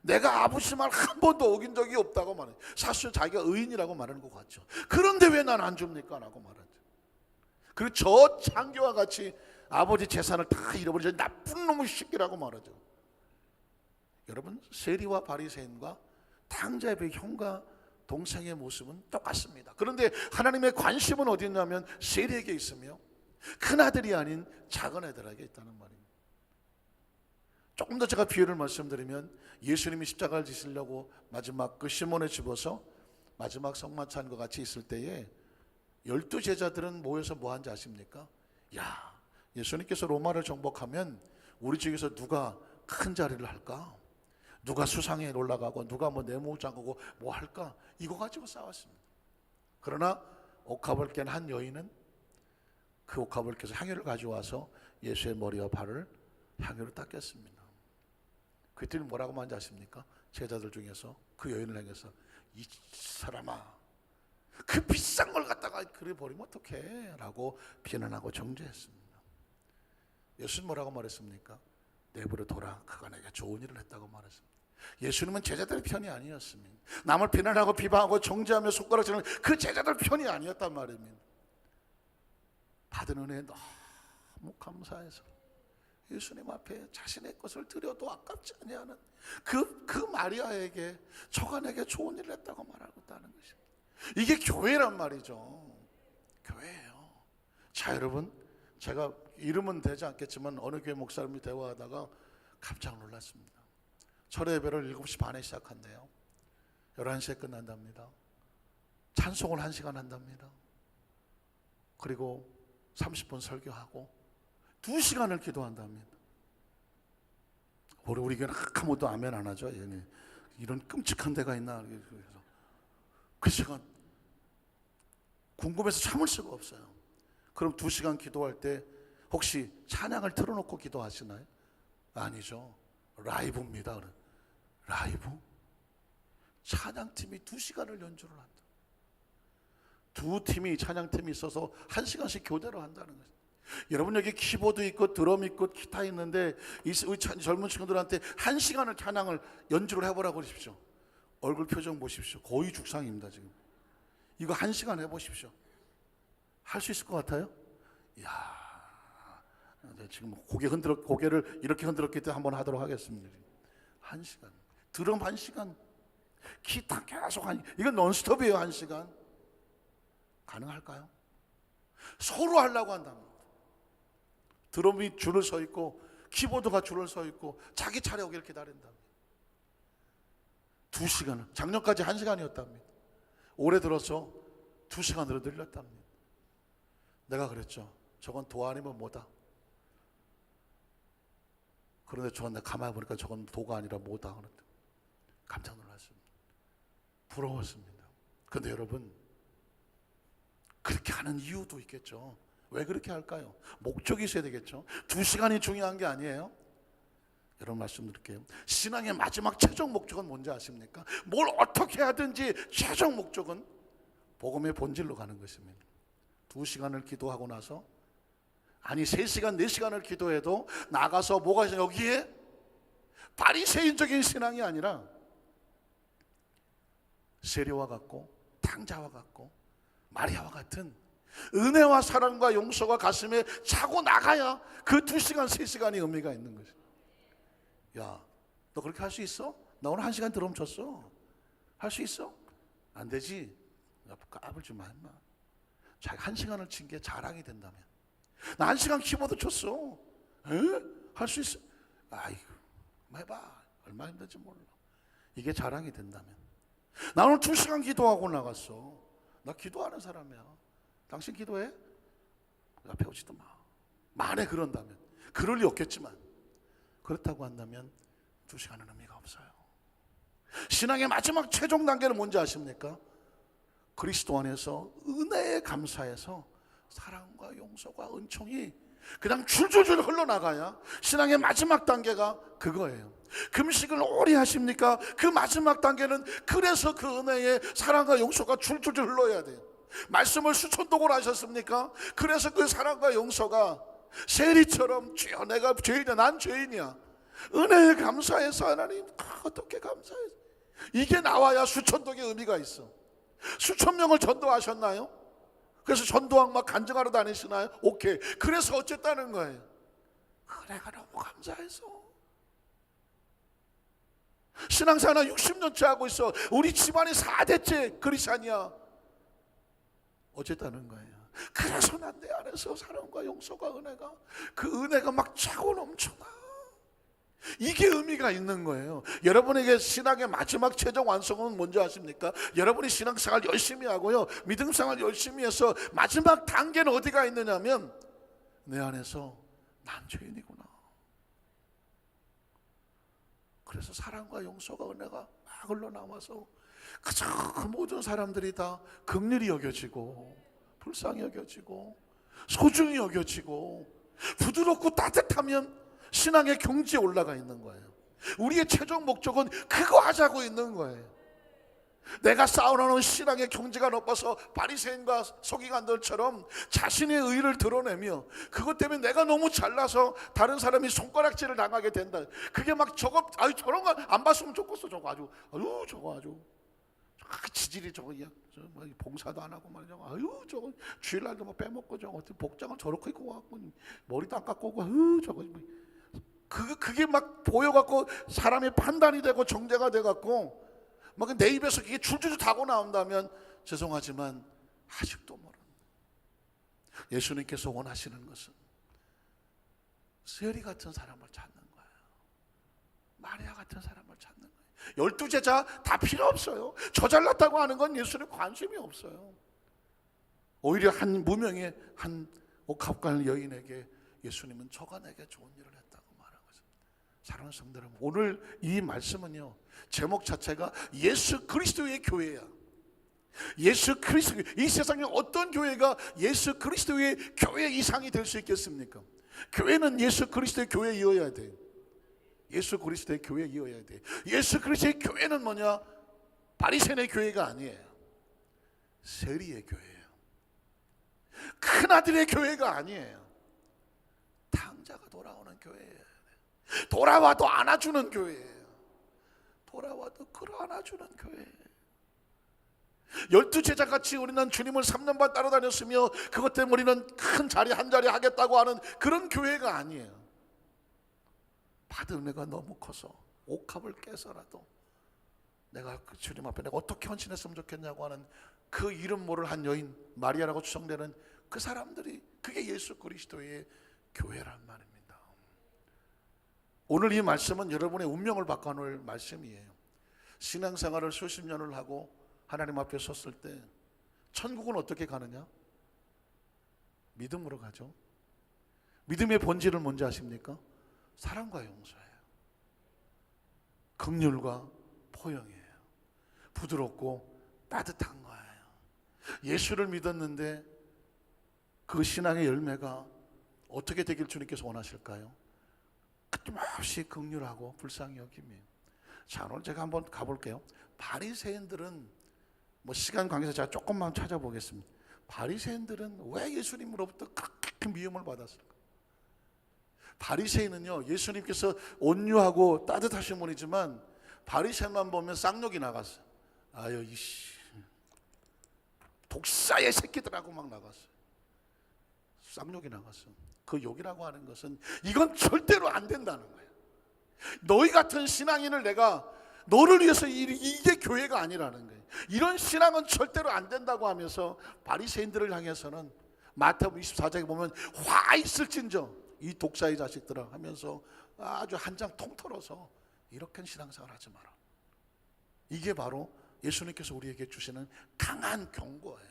내가 아버지 말 한 번도 어긴 적이 없다고 말해요. 사실 자기가 의인이라고 말하는 것 같죠. 그런데 왜 난 안 줍니까? 라고 말하죠. 그리고 저 창교와 같이 아버지 재산을 다 잃어버린 나쁜 놈의 새끼라고 말하죠. 여러분, 세리와 바리새인과 탕자의 형과 동생의 모습은 똑같습니다. 그런데 하나님의 관심은 어디 있냐면 세리에게 있으며 큰아들이 아닌 작은 애들에게 있다는 말입니다. 조금 더 제가 비유를 말씀드리면, 예수님이 십자가를 지시려고 마지막 그 시몬에 집어서 마지막 성만찬과 같이 있을 때에 12제자들은 모여서 뭐 하는지 아십니까? 야, 예수님께서 로마를 정복하면 우리 중에서 누가 큰 자리를 할까? 누가 수상에 올라가고 누가 뭐 내무장하고 뭐 할까? 이거 가지고 싸웠습니다. 그러나 옥합을 깬 한 여인은 그 옥합을 깨서 향유를 가져와서 예수의 머리와 발을 향유를 닦였습니다. 그들이 뭐라고 말인지 아십니까? 제자들 중에서 그 여인을 향해서 이 사람아, 그 비싼 걸 갖다가 그래 버리면 어떡해? 라고 비난하고 정죄했습니다. 예수님 뭐라고 말했습니까? 내버려 둬라, 그가 내게 좋은 일을 했다고 말했습니다. 예수님은 제자들의 편이 아니었습니다. 남을 비난하고 비방하고 정죄하며 손가락질하는 그 제자들 편이 아니었단 말입니다. 받은 은혜에 너무 감사해서 예수님 앞에 자신의 것을 드려도 아깝지 아니하는 그 마리아에게 저가 내게 좋은 일을 했다고 말하고 있다는 것입니다. 이게 교회란 말이죠. 교회예요. 자, 여러분, 제가 이름은 되지 않겠지만 어느 교회 목사님이 대화하다가 깜짝 놀랐습니다. 철회 예배를 7시 반에 시작한대요. 11시에 끝난답니다. 찬송을 1시간 한답니다. 그리고 30분 설교하고 2시간을 기도한답니다. 우리 교회는 아무도 아멘 안 하죠. 이런 끔찍한 데가 있나. 그래서 그 시간 궁금해서 참을 수가 없어요. 그럼 2시간 기도할 때 혹시 찬양을 틀어놓고 기도하시나요? 아니죠. 라이브입니다. 라이브? 찬양팀이 2시간을 연주를 한다. 두 팀이, 찬양팀이 있어서 1시간씩 교대로 한다는 거죠. 여러분, 여기 키보드 있고 드럼 있고 기타 있는데 우리 젊은 친구들한테 1시간을 찬양을 연주를 해보라고 그러십시오. 얼굴 표정 보십시오. 거의 죽상입니다. 지금 이거 1시간 해보십시오. 할 수 있을 것 같아요? 이야, 지금 고개를 이렇게 흔들었기 때문에 한번 하도록 하겠습니다. 1시간, 드럼 1시간, 기타 계속 이건 논스톱이에요. 1시간 가능할까요? 서로 하려고 한답니다. 드럼이 줄을 서 있고 키보드가 줄을 서 있고 자기 차례 오기를 기다린답니다. 2시간을, 작년까지 1시간이었답니다. 올해 들어서 2시간으로 늘렸답니다. 내가 그랬죠. 저건 도 아니면 뭐다. 그런데 저건 가만히 보니까 저건 도가 아니라 뭐다. 깜짝 놀랐습니다. 부러웠습니다. 그런데 여러분, 그렇게 하는 이유도 있겠죠. 왜 그렇게 할까요? 목적이 있어야 되겠죠. 2시간이 중요한 게 아니에요. 여러분, 말씀드릴게요. 신앙의 마지막 최종 목적은 뭔지 아십니까? 뭘 어떻게 하든지 최종 목적은 복음의 본질로 가는 것입니다. 2시간을 기도하고 나서, 아니 3시간 4시간을 기도해도 나가서 뭐가 있어요? 여기에 바리새인적인 신앙이 아니라 세례와 같고 탕자와 같고 마리아와 같은 은혜와 사랑과 용서가 가슴에 차고 나가야 그 2시간 3시간이 의미가 있는 것이야. 야, 너 그렇게 할 수 있어? 나 오늘 1시간 드럼 쳤어. 할 수 있어? 안 되지. 까불지 마 임마. 자기 1시간을 친 게 자랑이 된다면, 나 1시간 키보드 쳤어. 할 수 있어? 아이고, 해봐. 얼마나 힘든지 몰라. 이게 자랑이 된다면, 나 오늘 2시간 기도하고 나갔어. 나 기도하는 사람이야. 당신 기도해? 나 배우지도 마. 만에 그런다면, 그럴 리 없겠지만, 그렇다고 한다면 2시간은 의미가 없어요. 신앙의 마지막 최종 단계는 뭔지 아십니까? 그리스도 안에서 은혜에 감사해서 사랑과 용서가 은총이 그냥 줄줄줄 흘러나가야 신앙의 마지막 단계가 그거예요. 금식을 오래 하십니까? 그 마지막 단계는 그래서 그 은혜의 사랑과 용서가 줄줄줄 흘러야 돼요. 말씀을 수천독을 하셨습니까? 그래서 그 사랑과 용서가 세리처럼, 주여 내가 죄인이야, 난 죄인이야, 은혜에 감사해서 하나님 어떻게 감사해서, 이게 나와야 수천독의 의미가 있어. 수천 명을 전도하셨나요? 그래서 전도왕 막 간증하러 다니시나요? 오케이. 그래서 어쨌다는 거예요? 내가 너무 감사해서. 신앙생활 60년째 하고 있어. 우리 집안이 4대째 크리스찬이야. 어쨌다는 거예요. 그래서 난 내 안에서 사랑과 용서가, 은혜가, 그 은혜가 막 차고 넘쳐나. 이게 의미가 있는 거예요. 여러분에게 신앙의 마지막 최종 완성은 뭔지 아십니까? 여러분이 신앙생활 열심히 하고요, 믿음생활 열심히 해서 마지막 단계는 어디가 있느냐면, 내 안에서 난 죄인이구나. 그래서 사랑과 용서가, 은혜가 막 흘러나와서 그저 그 모든 사람들이 다 긍휼히 여겨지고, 불쌍히 여겨지고, 소중히 여겨지고, 부드럽고 따뜻하면 신앙의 경지에 올라가 있는 거예요. 우리의 최종 목적은 그거 하자고 있는 거예요. 내가 쌓아놓은 신앙의 경지가 높아서 바리새인과 서기관들처럼 자신의 의를 드러내며 그것 때문에 내가 너무 잘나서 다른 사람이 손가락질을 당하게 된다. 그게 막 저거 아유 저런 거 안 봤으면 좋겠어. 저거 아주 아유 저거 아주 지질이 저거 뭐 봉사도 안 하고 말이야. 아유 저거 주일날도 뭐 빼먹고 저거 어떻게 복장을 저렇게 입고 와갖고 머리도 안 깎고 오고 아유 저거 그게 막 보여갖고 사람의 판단이 되고 정죄가 돼갖고 막 내 입에서 그게 줄줄 타고 나온다면 죄송하지만 아직도 모릅니다. 예수님께서 원하시는 것은 세리 같은 사람을 찾는 거예요. 마리아 같은 사람을 찾는 거예요. 12제자 다 필요 없어요. 저 잘났다고 하는 건 예수님 관심이 없어요. 오히려 한 무명의 한 옥합갈 여인에게 예수님은 저가 내게 좋은 일을 했다고 말한 것입니다. 사랑하는 성도 여러분, 오늘 이 말씀은요, 제목 자체가 예수 그리스도의 교회야. 예수 그리스도, 이 세상에 어떤 교회가 예수 그리스도의 교회 이상이 될 수 있겠습니까? 교회는 예수 그리스도의 교회이어야 돼. 예수 그리스도의 교회이어야 돼. 예수 그리스도의 교회는 뭐냐? 바리새인의 교회가 아니에요. 세리의 교회예요. 큰아들의 교회가 아니에요. 탕자가 돌아오는 교회예요. 돌아와도 안아주는 교회예요. 돌아와도 끌어안아주는 교회예요. 12제자같이 우리는 주님을 3년 반 따라다녔으며 그것 때문에 우리는 큰 자리 한 자리 하겠다고 하는 그런 교회가 아니에요. 받은 은혜가 너무 커서 옥합을 깨서라도 내가 그 주님 앞에 내가 어떻게 헌신했으면 좋겠냐고 하는 그 이름 모를 한 여인 마리아라고 추정되는 그 사람들이, 그게 예수 그리스도의 교회란 말입니다. 오늘 이 말씀은 여러분의 운명을 바꿔놓을 말씀이에요. 신앙생활을 수십 년을 하고 하나님 앞에 섰을 때 천국은 어떻게 가느냐? 믿음으로 가죠. 믿음의 본질은 뭔지 아십니까? 사랑과 용서예요. 긍휼과 포용이에요. 부드럽고 따뜻한 거예요. 예수를 믿었는데 그 신앙의 열매가 어떻게 되길 주님께서 원하실까요? 끊임없이 긍휼하고 불쌍히 여김이에요. 자, 오늘 제가 한번 가볼게요. 바리새인들은 뭐 시간 관계에서 제가 조금만 찾아보겠습니다. 바리새인들은 왜 예수님으로부터 그렇게 큰 미움을 받았을까? 바리새인은요, 예수님께서 온유하고 따뜻하신 분이지만 바리새인만 보면 쌍욕이 나갔어요. 아유 이씨 독사의 새끼들하고 막 나갔어요. 쌍욕이 나갔어요. 그 욕이라고 하는 것은 이건 절대로 안 된다는 거예요. 너희 같은 신앙인을 내가 너를 위해서 이게 교회가 아니라는 거예요. 이런 신앙은 절대로 안 된다고 하면서 바리새인들을 향해서는 마태복음 24장에 보면 화 있을진저 이 독사의 자식들아 하면서 아주 한 장 통틀어서 이렇게 신앙생활 하지 마라. 이게 바로 예수님께서 우리에게 주시는 강한 경고예요.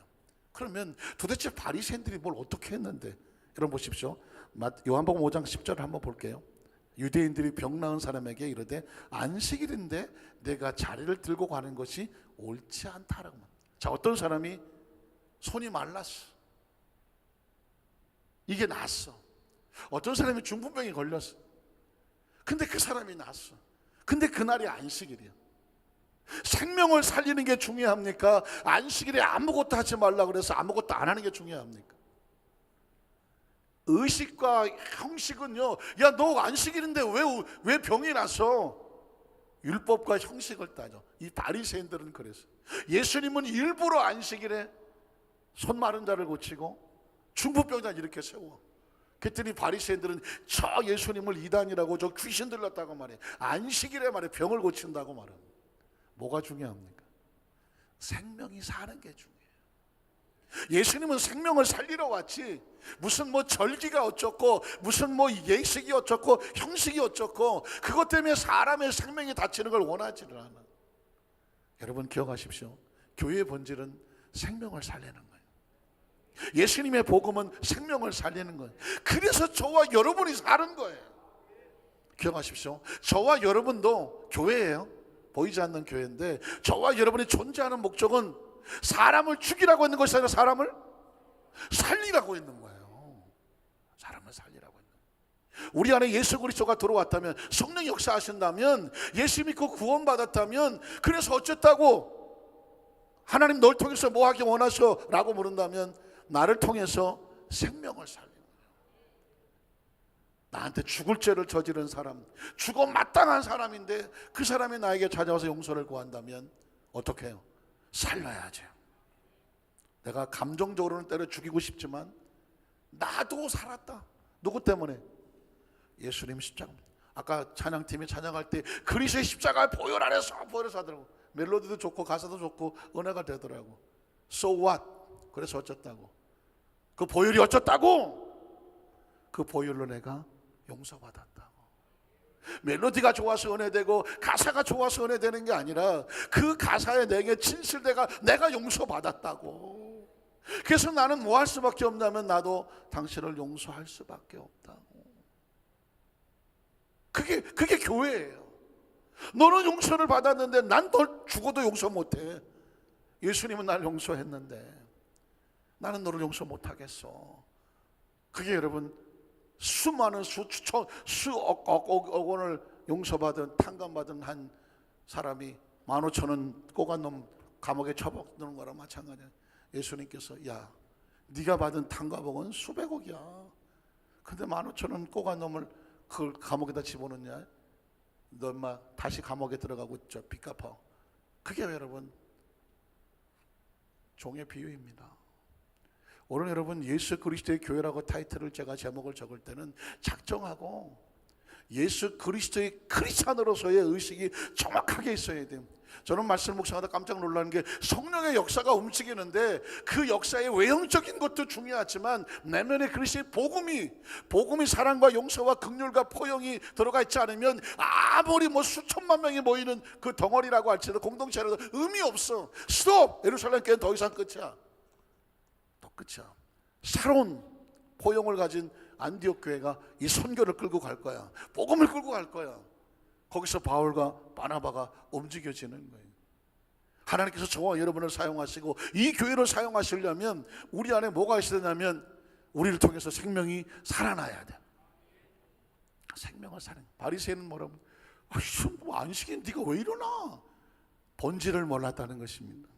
그러면 도대체 바리새인들이 뭘 어떻게 했는데? 여러분 보십시오. 요한복음 5장 10절을 한번 볼게요. 유대인들이 병 나은 사람에게 이르되 안식일인데 내가 자리를 들고 가는 것이 옳지 않다라고. 자, 어떤 사람이 손이 말랐어. 이게 낫어. 어떤 사람이 중풍병에 걸렸어. 근데 그 사람이 낫어. 근데 그날이 안식일이야. 생명을 살리는 게 중요합니까? 안식일에 아무것도 하지 말라고 그래서 아무것도 안 하는 게 중요합니까? 의식과 형식은요, 야 너 안식일인데 왜 병이 났어? 율법과 형식을 따져. 이 바리새인들은 그랬어. 예수님은 일부러 안식일에 손 마른 자를 고치고 중풍병자 이렇게 세워. 그랬더니 바리새인들은 저 예수님을 이단이라고 저 귀신 들렸다고 말해. 안식일에 말해 병을 고친다고 말해. 뭐가 중요합니까? 생명이 사는 게 중요해요. 예수님은 생명을 살리러 왔지 무슨 뭐 절기가 어쩌고 무슨 뭐 예식이 어쩌고 형식이 어쩌고 그것 때문에 사람의 생명이 다치는 걸 원하지는 않아. 여러분 기억하십시오. 교회의 본질은 생명을 살리는 거예요. 예수님의 복음은 생명을 살리는 거예요. 그래서 저와 여러분이 사는 거예요. 기억하십시오. 저와 여러분도 교회예요. 보이지 않는 교회인데 저와 여러분이 존재하는 목적은 사람을 죽이라고 있는 것이 아니라 사람을 살리라고 있는 거예요. 사람을 살리라고 있는 거예요. 우리 안에 예수 그리스도가 들어왔다면, 성령 역사하신다면, 예수 믿고 구원받았다면, 그래서 어쨌다고? 하나님 널 통해서 뭐 하기 원하셔? 라고 물은다면 나를 통해서 생명을 살리는 거예요. 나한테 죽을 죄를 저지른 사람, 죽어 마땅한 사람인데 그 사람이 나에게 찾아와서 용서를 구한다면 어떻게 해요? 살려야죠. 내가 감정적으로는 때려 죽이고 싶지만 나도 살았다. 누구 때문에? 예수님 십자가. 아까 찬양팀이 찬양할 때 그리스도의 십자가 보혈 안에서 하더라고. 멜로디도 좋고 가사도 좋고 은혜가 되더라고. So what? 그래서 어쩌다고? 그 보혈이 어쩌다고? 그 보혈로 내가 용서받았다고. 멜로디가 좋아서 은혜되고 가사가 좋아서 은혜되는 게 아니라 그 가사에 내게 진실되가 내가 용서받았다고. 그래서 나는 뭐 할 수밖에 없냐면 나도 당신을 용서할 수밖에 없다고. 그게 교회예요. 너는 용서를 받았는데 난 널 죽어도 용서 못해. 예수님은 날 용서했는데 나는 너를 용서 못하겠어. 그게 여러분 수많은 수억 원을 용서받은 탕감받은 한 사람이 15,000원 꼬간 놈 감옥에 처박는 거랑 마찬가지야. 예수님께서 야 네가 받은 탕감은 수백억이야. 근데 15,000원 꼬간 놈을 그 감옥에다 집어넣냐? 너 인마 다시 감옥에 들어가고 저 빚 갚아. 그게 여러분 종의 비유입니다. 오늘 여러분 예수 그리스도의 교회라고 타이틀을 제가 제목을 적을 때는 작정하고 예수 그리스도의 크리스찬으로서의 의식이 정확하게 있어야 돼요. 저는 말씀 묵상하다 깜짝 놀라는 게 성령의 역사가 움직이는데 그 역사의 외형적인 것도 중요하지만 내면의 그리스도의 복음이 사랑과 용서와 긍휼과 포용이 들어가 있지 않으면 아무리 뭐 수천만 명이 모이는 그 덩어리라고 할지라도 공동체라도 의미 없어. 스톱! 예루살렘 교회는 더 이상 끝이야. 더 끝이야. 새로운 포용을 가진 안디옥 교회가 이 선교를 끌고 갈 거야. 복음을 끌고 갈 거야. 거기서 바울과 바나바가 움직여지는 거예요. 하나님께서 저와 여러분을 사용하시고 이 교회를 사용하시려면 우리 안에 뭐가 있어야 되냐면 우리를 통해서 생명이 살아나야 돼. 생명을 살아. 바리새인은 뭐라고? 안식인 네가 왜 일어나? 본질을 몰랐다는 것입니다.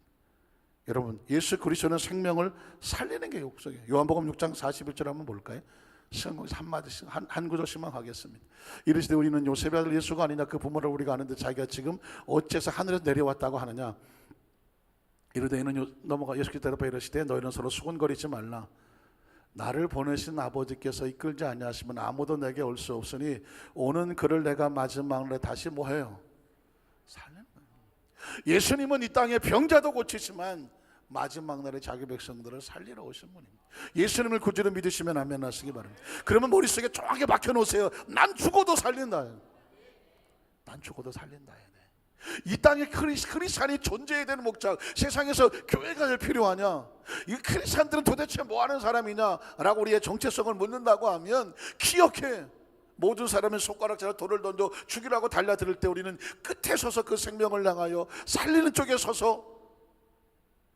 여러분 예수 그리스도는 생명을 살리는 게 욕성이에요. 요한복음 6장 41절 한번 볼까요? 성경에서 한마디씩 한 구절씩만 하겠습니다. 이르시되 우리는 요셉의 아들 예수가 아니냐 그 부모를 우리가 아는데 자기가 지금 어째서 하늘에서 내려왔다고 하느냐. 이르되 이는 넘어가 예수께서 대답하여 이르시되 너희는 서로 수군거리지 말라. 나를 보내신 아버지께서 이끌지 아니하시면 아무도 내게 올 수 없으니 오는 그를 내가 마지막 날에 다시 뭐해요? 살리는 거예요. 예수님은 이 땅에 병자도 고치지만 마지막 날에 자기 백성들을 살리러 오신 분입니다. 예수님을 구주로 믿으시면 아멘 하시기 바랍니다. 그러면 머릿속에 정확하게 박혀놓으세요. 난 죽어도 살린다. 난 죽어도 살린다. 이 땅에 크리스찬이 존재해야 되는 목적, 세상에서 교회가 될 필요하냐? 이 크리스찬들은 도대체 뭐하는 사람이냐라고 우리의 정체성을 묻는다고 하면 기억해. 모든 사람은 손가락질하고 돌을 던져 죽이라고 달려들 때 우리는 끝에 서서 그 생명을 향하여 살리는 쪽에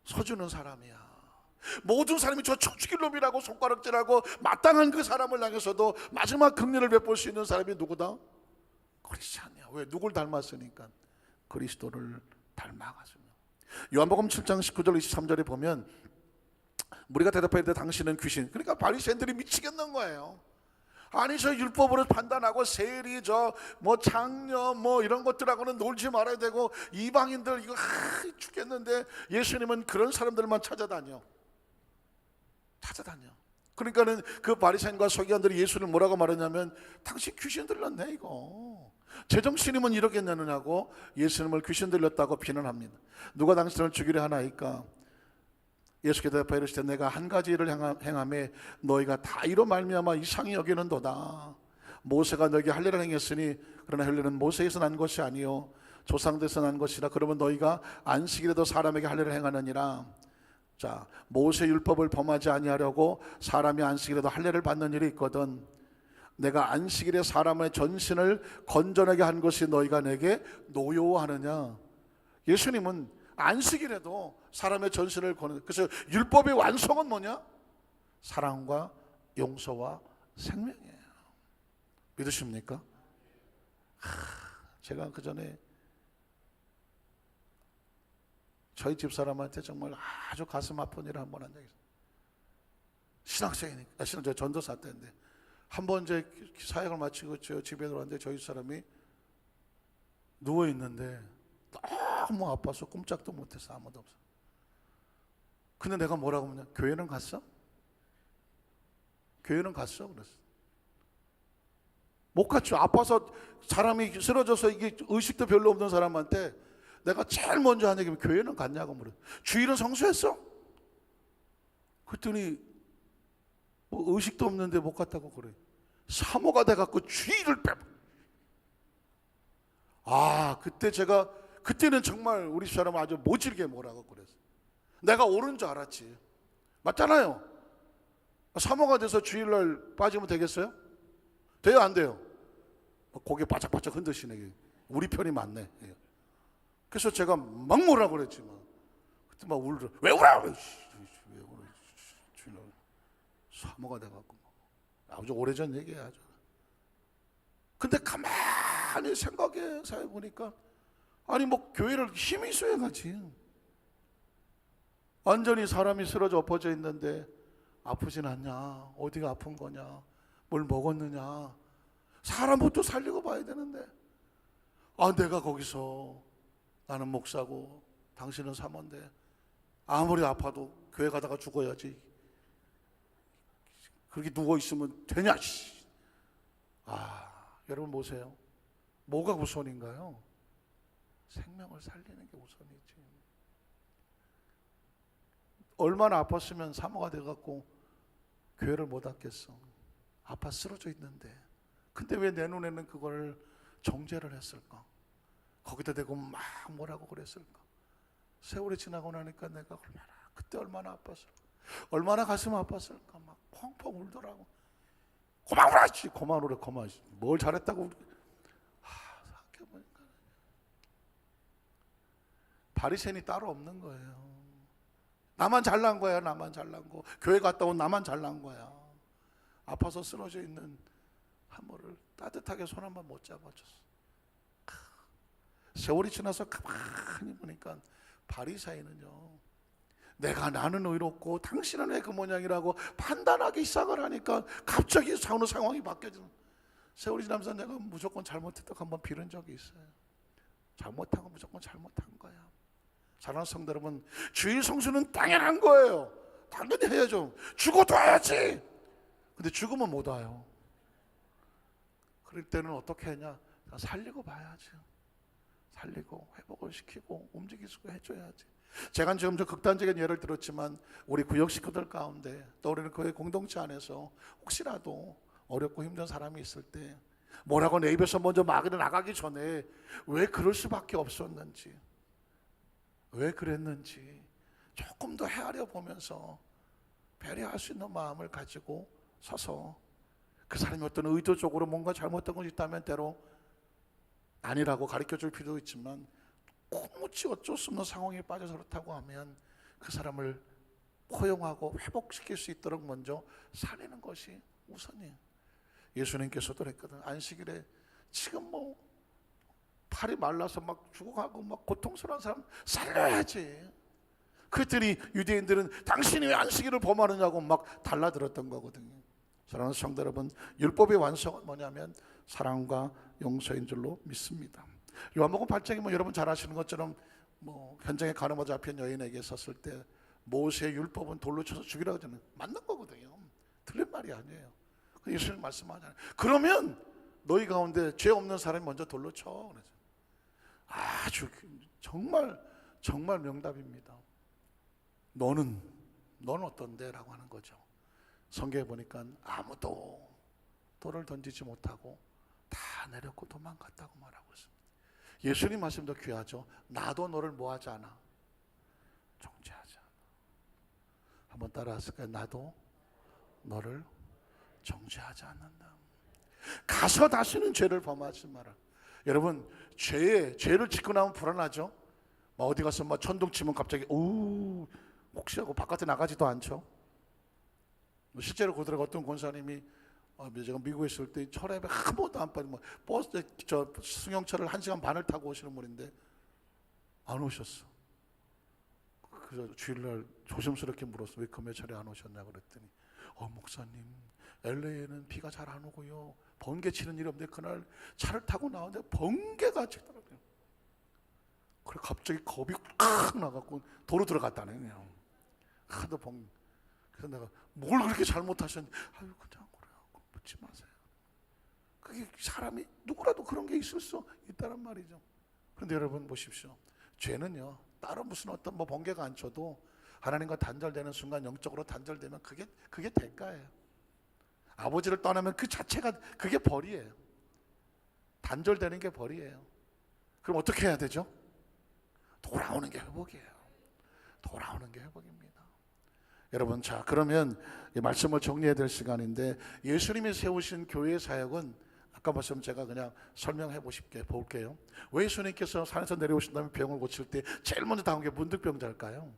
서주는 사람이야. 모든 사람이 저 죽일 놈이라고 손가락질하고 마땅한 그 사람을 향해서도 마지막 긍휼을 베풀 수 있는 사람이 누구다? 크리스찬이야. 왜? 누굴 닮았으니까 그리스도를 닮아가지고. 요한복음 7장 19절 23절에 보면 무리가 대답할 때 당신은 귀신. 그러니까 바리새인들이 미치겠는 거예요. 아니 저 율법으로 판단하고 세리 뭐 장녀 뭐 이런 것들하고는 놀지 말아야 되고 이방인들 이거 죽겠는데 예수님은 그런 사람들만 찾아다녀. 그러니까는 그 바리새인과 서기관들이 예수를 뭐라고 말했냐면 당신 귀신 들렸네 이거. 제정신이면 이러겠느냐고 예수님을 귀신 들렸다고 비난합니다. 누가 당신을 죽이려 하나이까? 예수께서 대답하여 이르시되 내가 한 가지 일을 행하매 너희가 다 이로 말미암아 이상히 여기는도다. 모세가 너에게 할례를 행했으니 그러나 할례는 모세에서 난 것이 아니요 조상들에서 난 것이라. 그러면 너희가 안식일에도 사람에게 할례를 행하느니라. 자, 모세 율법을 범하지 아니하려고 사람이 안식일에도 할례를 받는 일이 있거든. 내가 안식일에 사람의 전신을 건전하게 한 것이 너희가 내게 노여워하느냐. 예수님은 안식일에도 사람의 전신을 거는. 그래서 율법의 완성은 뭐냐? 사랑과 용서와 생명이에요. 믿으십니까? 제가 그 전에 저희 집사람한테 정말 아주 가슴 아픈 일을 한 번 한 적이 있어요. 신학생이니까, 전도사 때인데 한 번 이제 사역을 마치고 저 집에 들어왔는데 저희 사람이 누워 있는데 너무 아파서 꼼짝도 못했어. 아무도 없어. 근데 내가 뭐라고 하냐? 교회는 갔어? 교회는 갔어? 그랬어. 못 갔죠. 아파서 사람이 쓰러져서 이게 의식도 별로 없는 사람한테 내가 제일 먼저 한 얘기는 교회는 갔냐고 물어. 주일은 성수했어? 그랬더니 뭐 의식도 없는데 못 갔다고 그래. 사모가 돼갖고 주일을 빼. 그때는 정말 우리 사람 아주 모질게 뭐라고 그랬어. 내가 옳은 줄 알았지. 맞잖아요. 사모가 돼서 주일날 빠지면 되겠어요? 돼요, 안 돼요? 고개 바짝바짝 흔드시네. 우리 편이 맞네. 그래서 제가 막 뭐라 그랬지만 그때 막 울더라. 왜 울어? 왜 울어? 주일날 사모가 돼갖고 아주 오래전 얘기야. 근데 가만히 생각해 보니까 아니 뭐 교회를 힘이 있어야 가지. 완전히 사람이 쓰러져 엎어져 있는데 아프진 않냐? 어디가 아픈 거냐? 뭘 먹었느냐? 사람부터 살리고 봐야 되는데 내가 거기서 나는 목사고 당신은 사모인데 아무리 아파도 교회 가다가 죽어야지. 그렇게 누워있으면 되냐? 여러분 보세요. 뭐가 우선인가요? 생명을 살리는 게 우선이지. 얼마나 아팠으면 사모가 돼갖고 교회를 못 왔겠어. 아파 쓰러져 있는데. 근데 왜 내 눈에는 그걸 정죄를 했을까? 거기다 대고 막 뭐라고 그랬을까? 세월이 지나고 나니까 내가 그때 얼마나 아팠을까? 얼마나 가슴 아팠을까? 막 펑펑 울더라고. 그만 울었지. 그만 울어. 그만. 뭘 잘했다고. 생각해보니까 바리새인이 따로 없는 거예요. 나만 잘난 거야. 나만 잘난 거. 교회 갔다 온 나만 잘난 거야. 아파서 쓰러져 있는 한모를 따뜻하게 손 한 번 못 잡아줬어. 세월이 지나서 가만히 보니까 바리새인은요, 나는 의롭고 당신은 왜 그 모양이라고 판단하기 시작을 하니까 갑자기 어느 상황이 바뀌어지는. 세월이 지나면서 내가 무조건 잘못했다고 한번 빌은 적이 있어요. 잘못한 건 무조건 잘못한 거야. 사랑하는 성도 여러분, 주일 성수는 당연한 거예요. 당연히 해야죠. 죽어도 해야지. 근데 죽으면 못 와요. 그럴 때는 어떻게 하냐? 살리고 봐야지. 살리고 회복을 시키고 움직이고 해줘야지. 제가 지금 저 극단적인 예를 들었지만 우리 구역 식구들 가운데 또 우리는 교회 공동체 안에서 혹시라도 어렵고 힘든 사람이 있을 때 뭐라고 내 입에서 먼저 막 나가기 전에 왜 그럴 수밖에 없었는지, 왜 그랬는지 조금 더 헤아려 보면서 배려할 수 있는 마음을 가지고 서서 그 사람이 어떤 의도적으로 뭔가 잘못된 것이 있다면 때로 아니라고 가르쳐 줄 필요도 있지만 꽁무치 어쩔 수 없는 상황에 빠져서 그렇다고 하면 그 사람을 포용하고 회복시킬 수 있도록 먼저 살리는 것이 우선이에요. 예수님께서도 그랬거든. 안식일에 지금 뭐 팔이 말라서 막 죽어가고 막 고통스러운 사람 살려야지. 그랬더니 유대인들은 당신이 왜 안식일을 범하느냐고 막 달라들었던 거거든요. 사랑하는 성도 여러분, 율법의 완성은 뭐냐면 사랑과 용서인 줄로 믿습니다. 요한복음 8장이 뭐 여러분 잘 아시는 것처럼 뭐 현장에 가늠하 잡힌 여인에게 섰을 때 모세의 율법은 돌로 쳐서 죽이라고 하잖아요. 맞는 거거든요. 틀린 말이 아니에요. 예수님 말씀하잖아요. 그러면 너희 가운데 죄 없는 사람이 먼저 돌로 쳐. 아주 정말 명답입니다. 너는 어떤데? 라고 하는 거죠. 성경에 보니까 아무도 돌을 던지지 못하고 다 내렸고 도망갔다고 말하고 있습니다. 예수님 말씀도 귀하죠. 나도 너를 뭐하지 않아? 정죄하지 않아. 한번 따라하실까요? 나도 너를 정죄하지 않는다. 가서 다시는 죄를 범하지 마라. 여러분, 죄를 짓고 나면 불안하죠? 막 어디 가서 막 천둥 치면 갑자기 혹시 하고 바깥에 나가지도 않죠? 실제로 그들에게 어떤 권사님이 제가 미국에 있을 때 철앱에 한 번도 안 빠지고 버스 저 승용차를 1시간 반을 타고 오시는 분인데 안 오셨어. 그래서 주일날 조심스럽게 물었어. 왜 금요일에 안 오셨냐 그랬더니 목사님 LA에는 비가 잘 안 오고요. 번개 치는 일이 없는데 그날 차를 타고 나오는데 번개가 치더라고요. 그래 갑자기 겁이 확 나갖고 도로 들어갔다네 그냥. 하도 번개. 그래서 내가 뭘 그렇게 잘못하셨니? 아유 그냥 그래요. 묻지 마세요. 그게 사람이 누구라도 그런 게 있을 수 있다는 말이죠. 그런데 여러분 보십시오. 죄는요 다른 무슨 어떤 번개가 안 쳐도 하나님과 단절되는 순간 영적으로 단절되면 그게 대가예요. 아버지를 떠나면 그 자체가 그게 벌이에요. 단절되는 게 벌이에요. 그럼 어떻게 해야 되죠? 돌아오는 게 회복이에요. 돌아오는 게 회복입니다. 여러분 자 그러면 이 말씀을 정리해야 될 시간인데 예수님이 세우신 교회의 사역은 아까 말씀 제가 그냥 설명해 볼게요. 왜 예수님께서 산에서 내려오신 다음에 병을 고칠 때 제일 먼저 나온 게 문득병자일까요?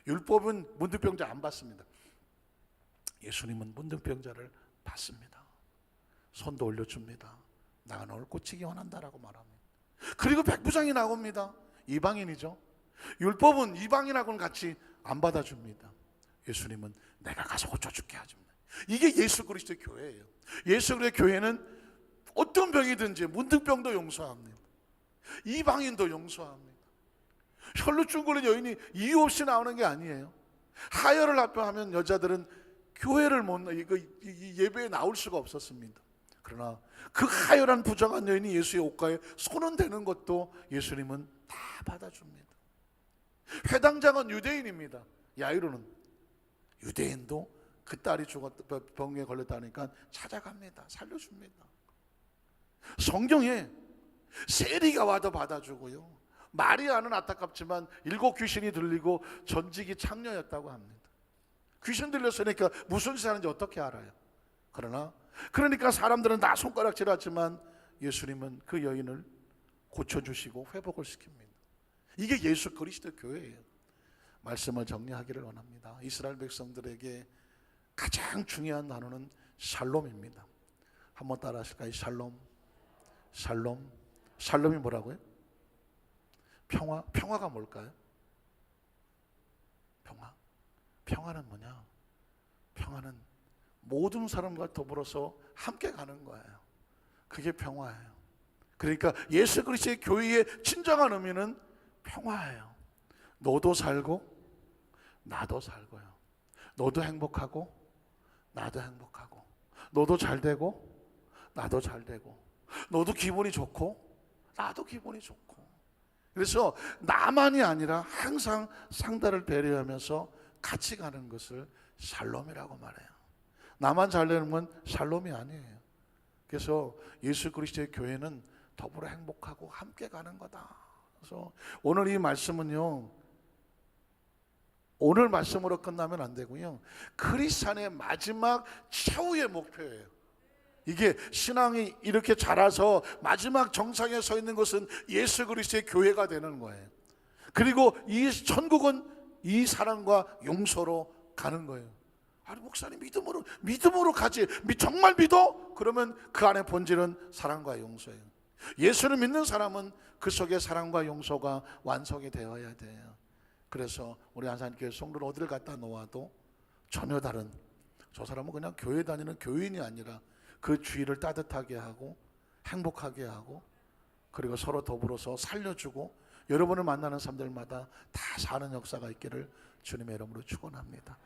율법은 문득병자 안 받습니다. 예수님은 문득병자를 받습니다. 손도 올려줍니다. 나가 너를 고치기 원한다라고 말합니다. 그리고 백부장이 나옵니다. 이방인이죠. 율법은 이방인하고는 같이 안 받아줍니다. 예수님은 내가 가서 고쳐줄게 하십니다. 이게 예수 그리스도의 교회예요. 예수 그리스도의 교회는 어떤 병이든지 문득병도 용서합니다. 이방인도 용서합니다. 혈루증 걸린 여인이 이유 없이 나오는 게 아니에요. 하혈을 합병하면 여자들은 교회를 예배에 나올 수가 없었습니다. 그러나 그 하혈한 부정한 여인이 예수의 옷가에 손은 대는 것도 예수님은 다 받아줍니다. 회당장은 유대인입니다. 야이로는 유대인도 그 딸이 병에 걸렸다니까 찾아갑니다. 살려줍니다. 성경에 세리가 와도 받아주고요. 마리아는 안타깝지만 7 귀신이 들리고 전직이 창녀였다고 합니다. 귀신 들렸으니까 무슨 짓 하는지 어떻게 알아요? 그러니까 사람들은 다 손가락질하지만 예수님은 그 여인을 고쳐주시고 회복을 시킵니다. 이게 예수 그리스도 교회예요. 말씀을 정리하기를 원합니다. 이스라엘 백성들에게 가장 중요한 단어는 샬롬입니다. 한번 따라 하실까요? 샬롬이 뭐라고요? 평화가 뭘까요? 평화는 뭐냐? 평화는 모든 사람과 더불어서 함께 가는 거예요. 그게 평화예요. 그러니까 예수 그리스도의 교회의 진정한 의미는 평화예요. 너도 살고 나도 살고요. 너도 행복하고 나도 행복하고, 너도 잘 되고 나도 잘 되고, 너도 기분이 좋고 나도 기분이 좋고. 그래서 나만이 아니라 항상 상대를 배려하면서 같이 가는 것을 샬롬이라고 말해요. 나만 잘 되는 건 샬롬이 아니에요. 그래서 예수 그리스도의 교회는 더불어 행복하고 함께 가는 거다. 그래서 오늘 이 말씀은요, 오늘 말씀으로 끝나면 안 되고요, 크리스찬의 마지막 최후의 목표예요. 이게 신앙이 이렇게 자라서 마지막 정상에 서 있는 것은 예수 그리스도의 교회가 되는 거예요. 그리고 이 천국은 이 사랑과 용서로 가는 거예요. 아니 목사님 믿음으로 가지, 정말 믿어? 그러면 그 안에 본질은 사랑과 용서예요. 예수를 믿는 사람은 그 속에 사랑과 용서가 완성이 되어야 돼요. 그래서 우리 한산교회 성도를 어디를 갖다 놓아도 전혀 다른, 저 사람은 그냥 교회 다니는 교인이 아니라 그 주위를 따뜻하게 하고 행복하게 하고, 그리고 서로 더불어서 살려주고 여러분을 만나는 사람들마다 다 사는 역사가 있기를 주님의 이름으로 축원합니다.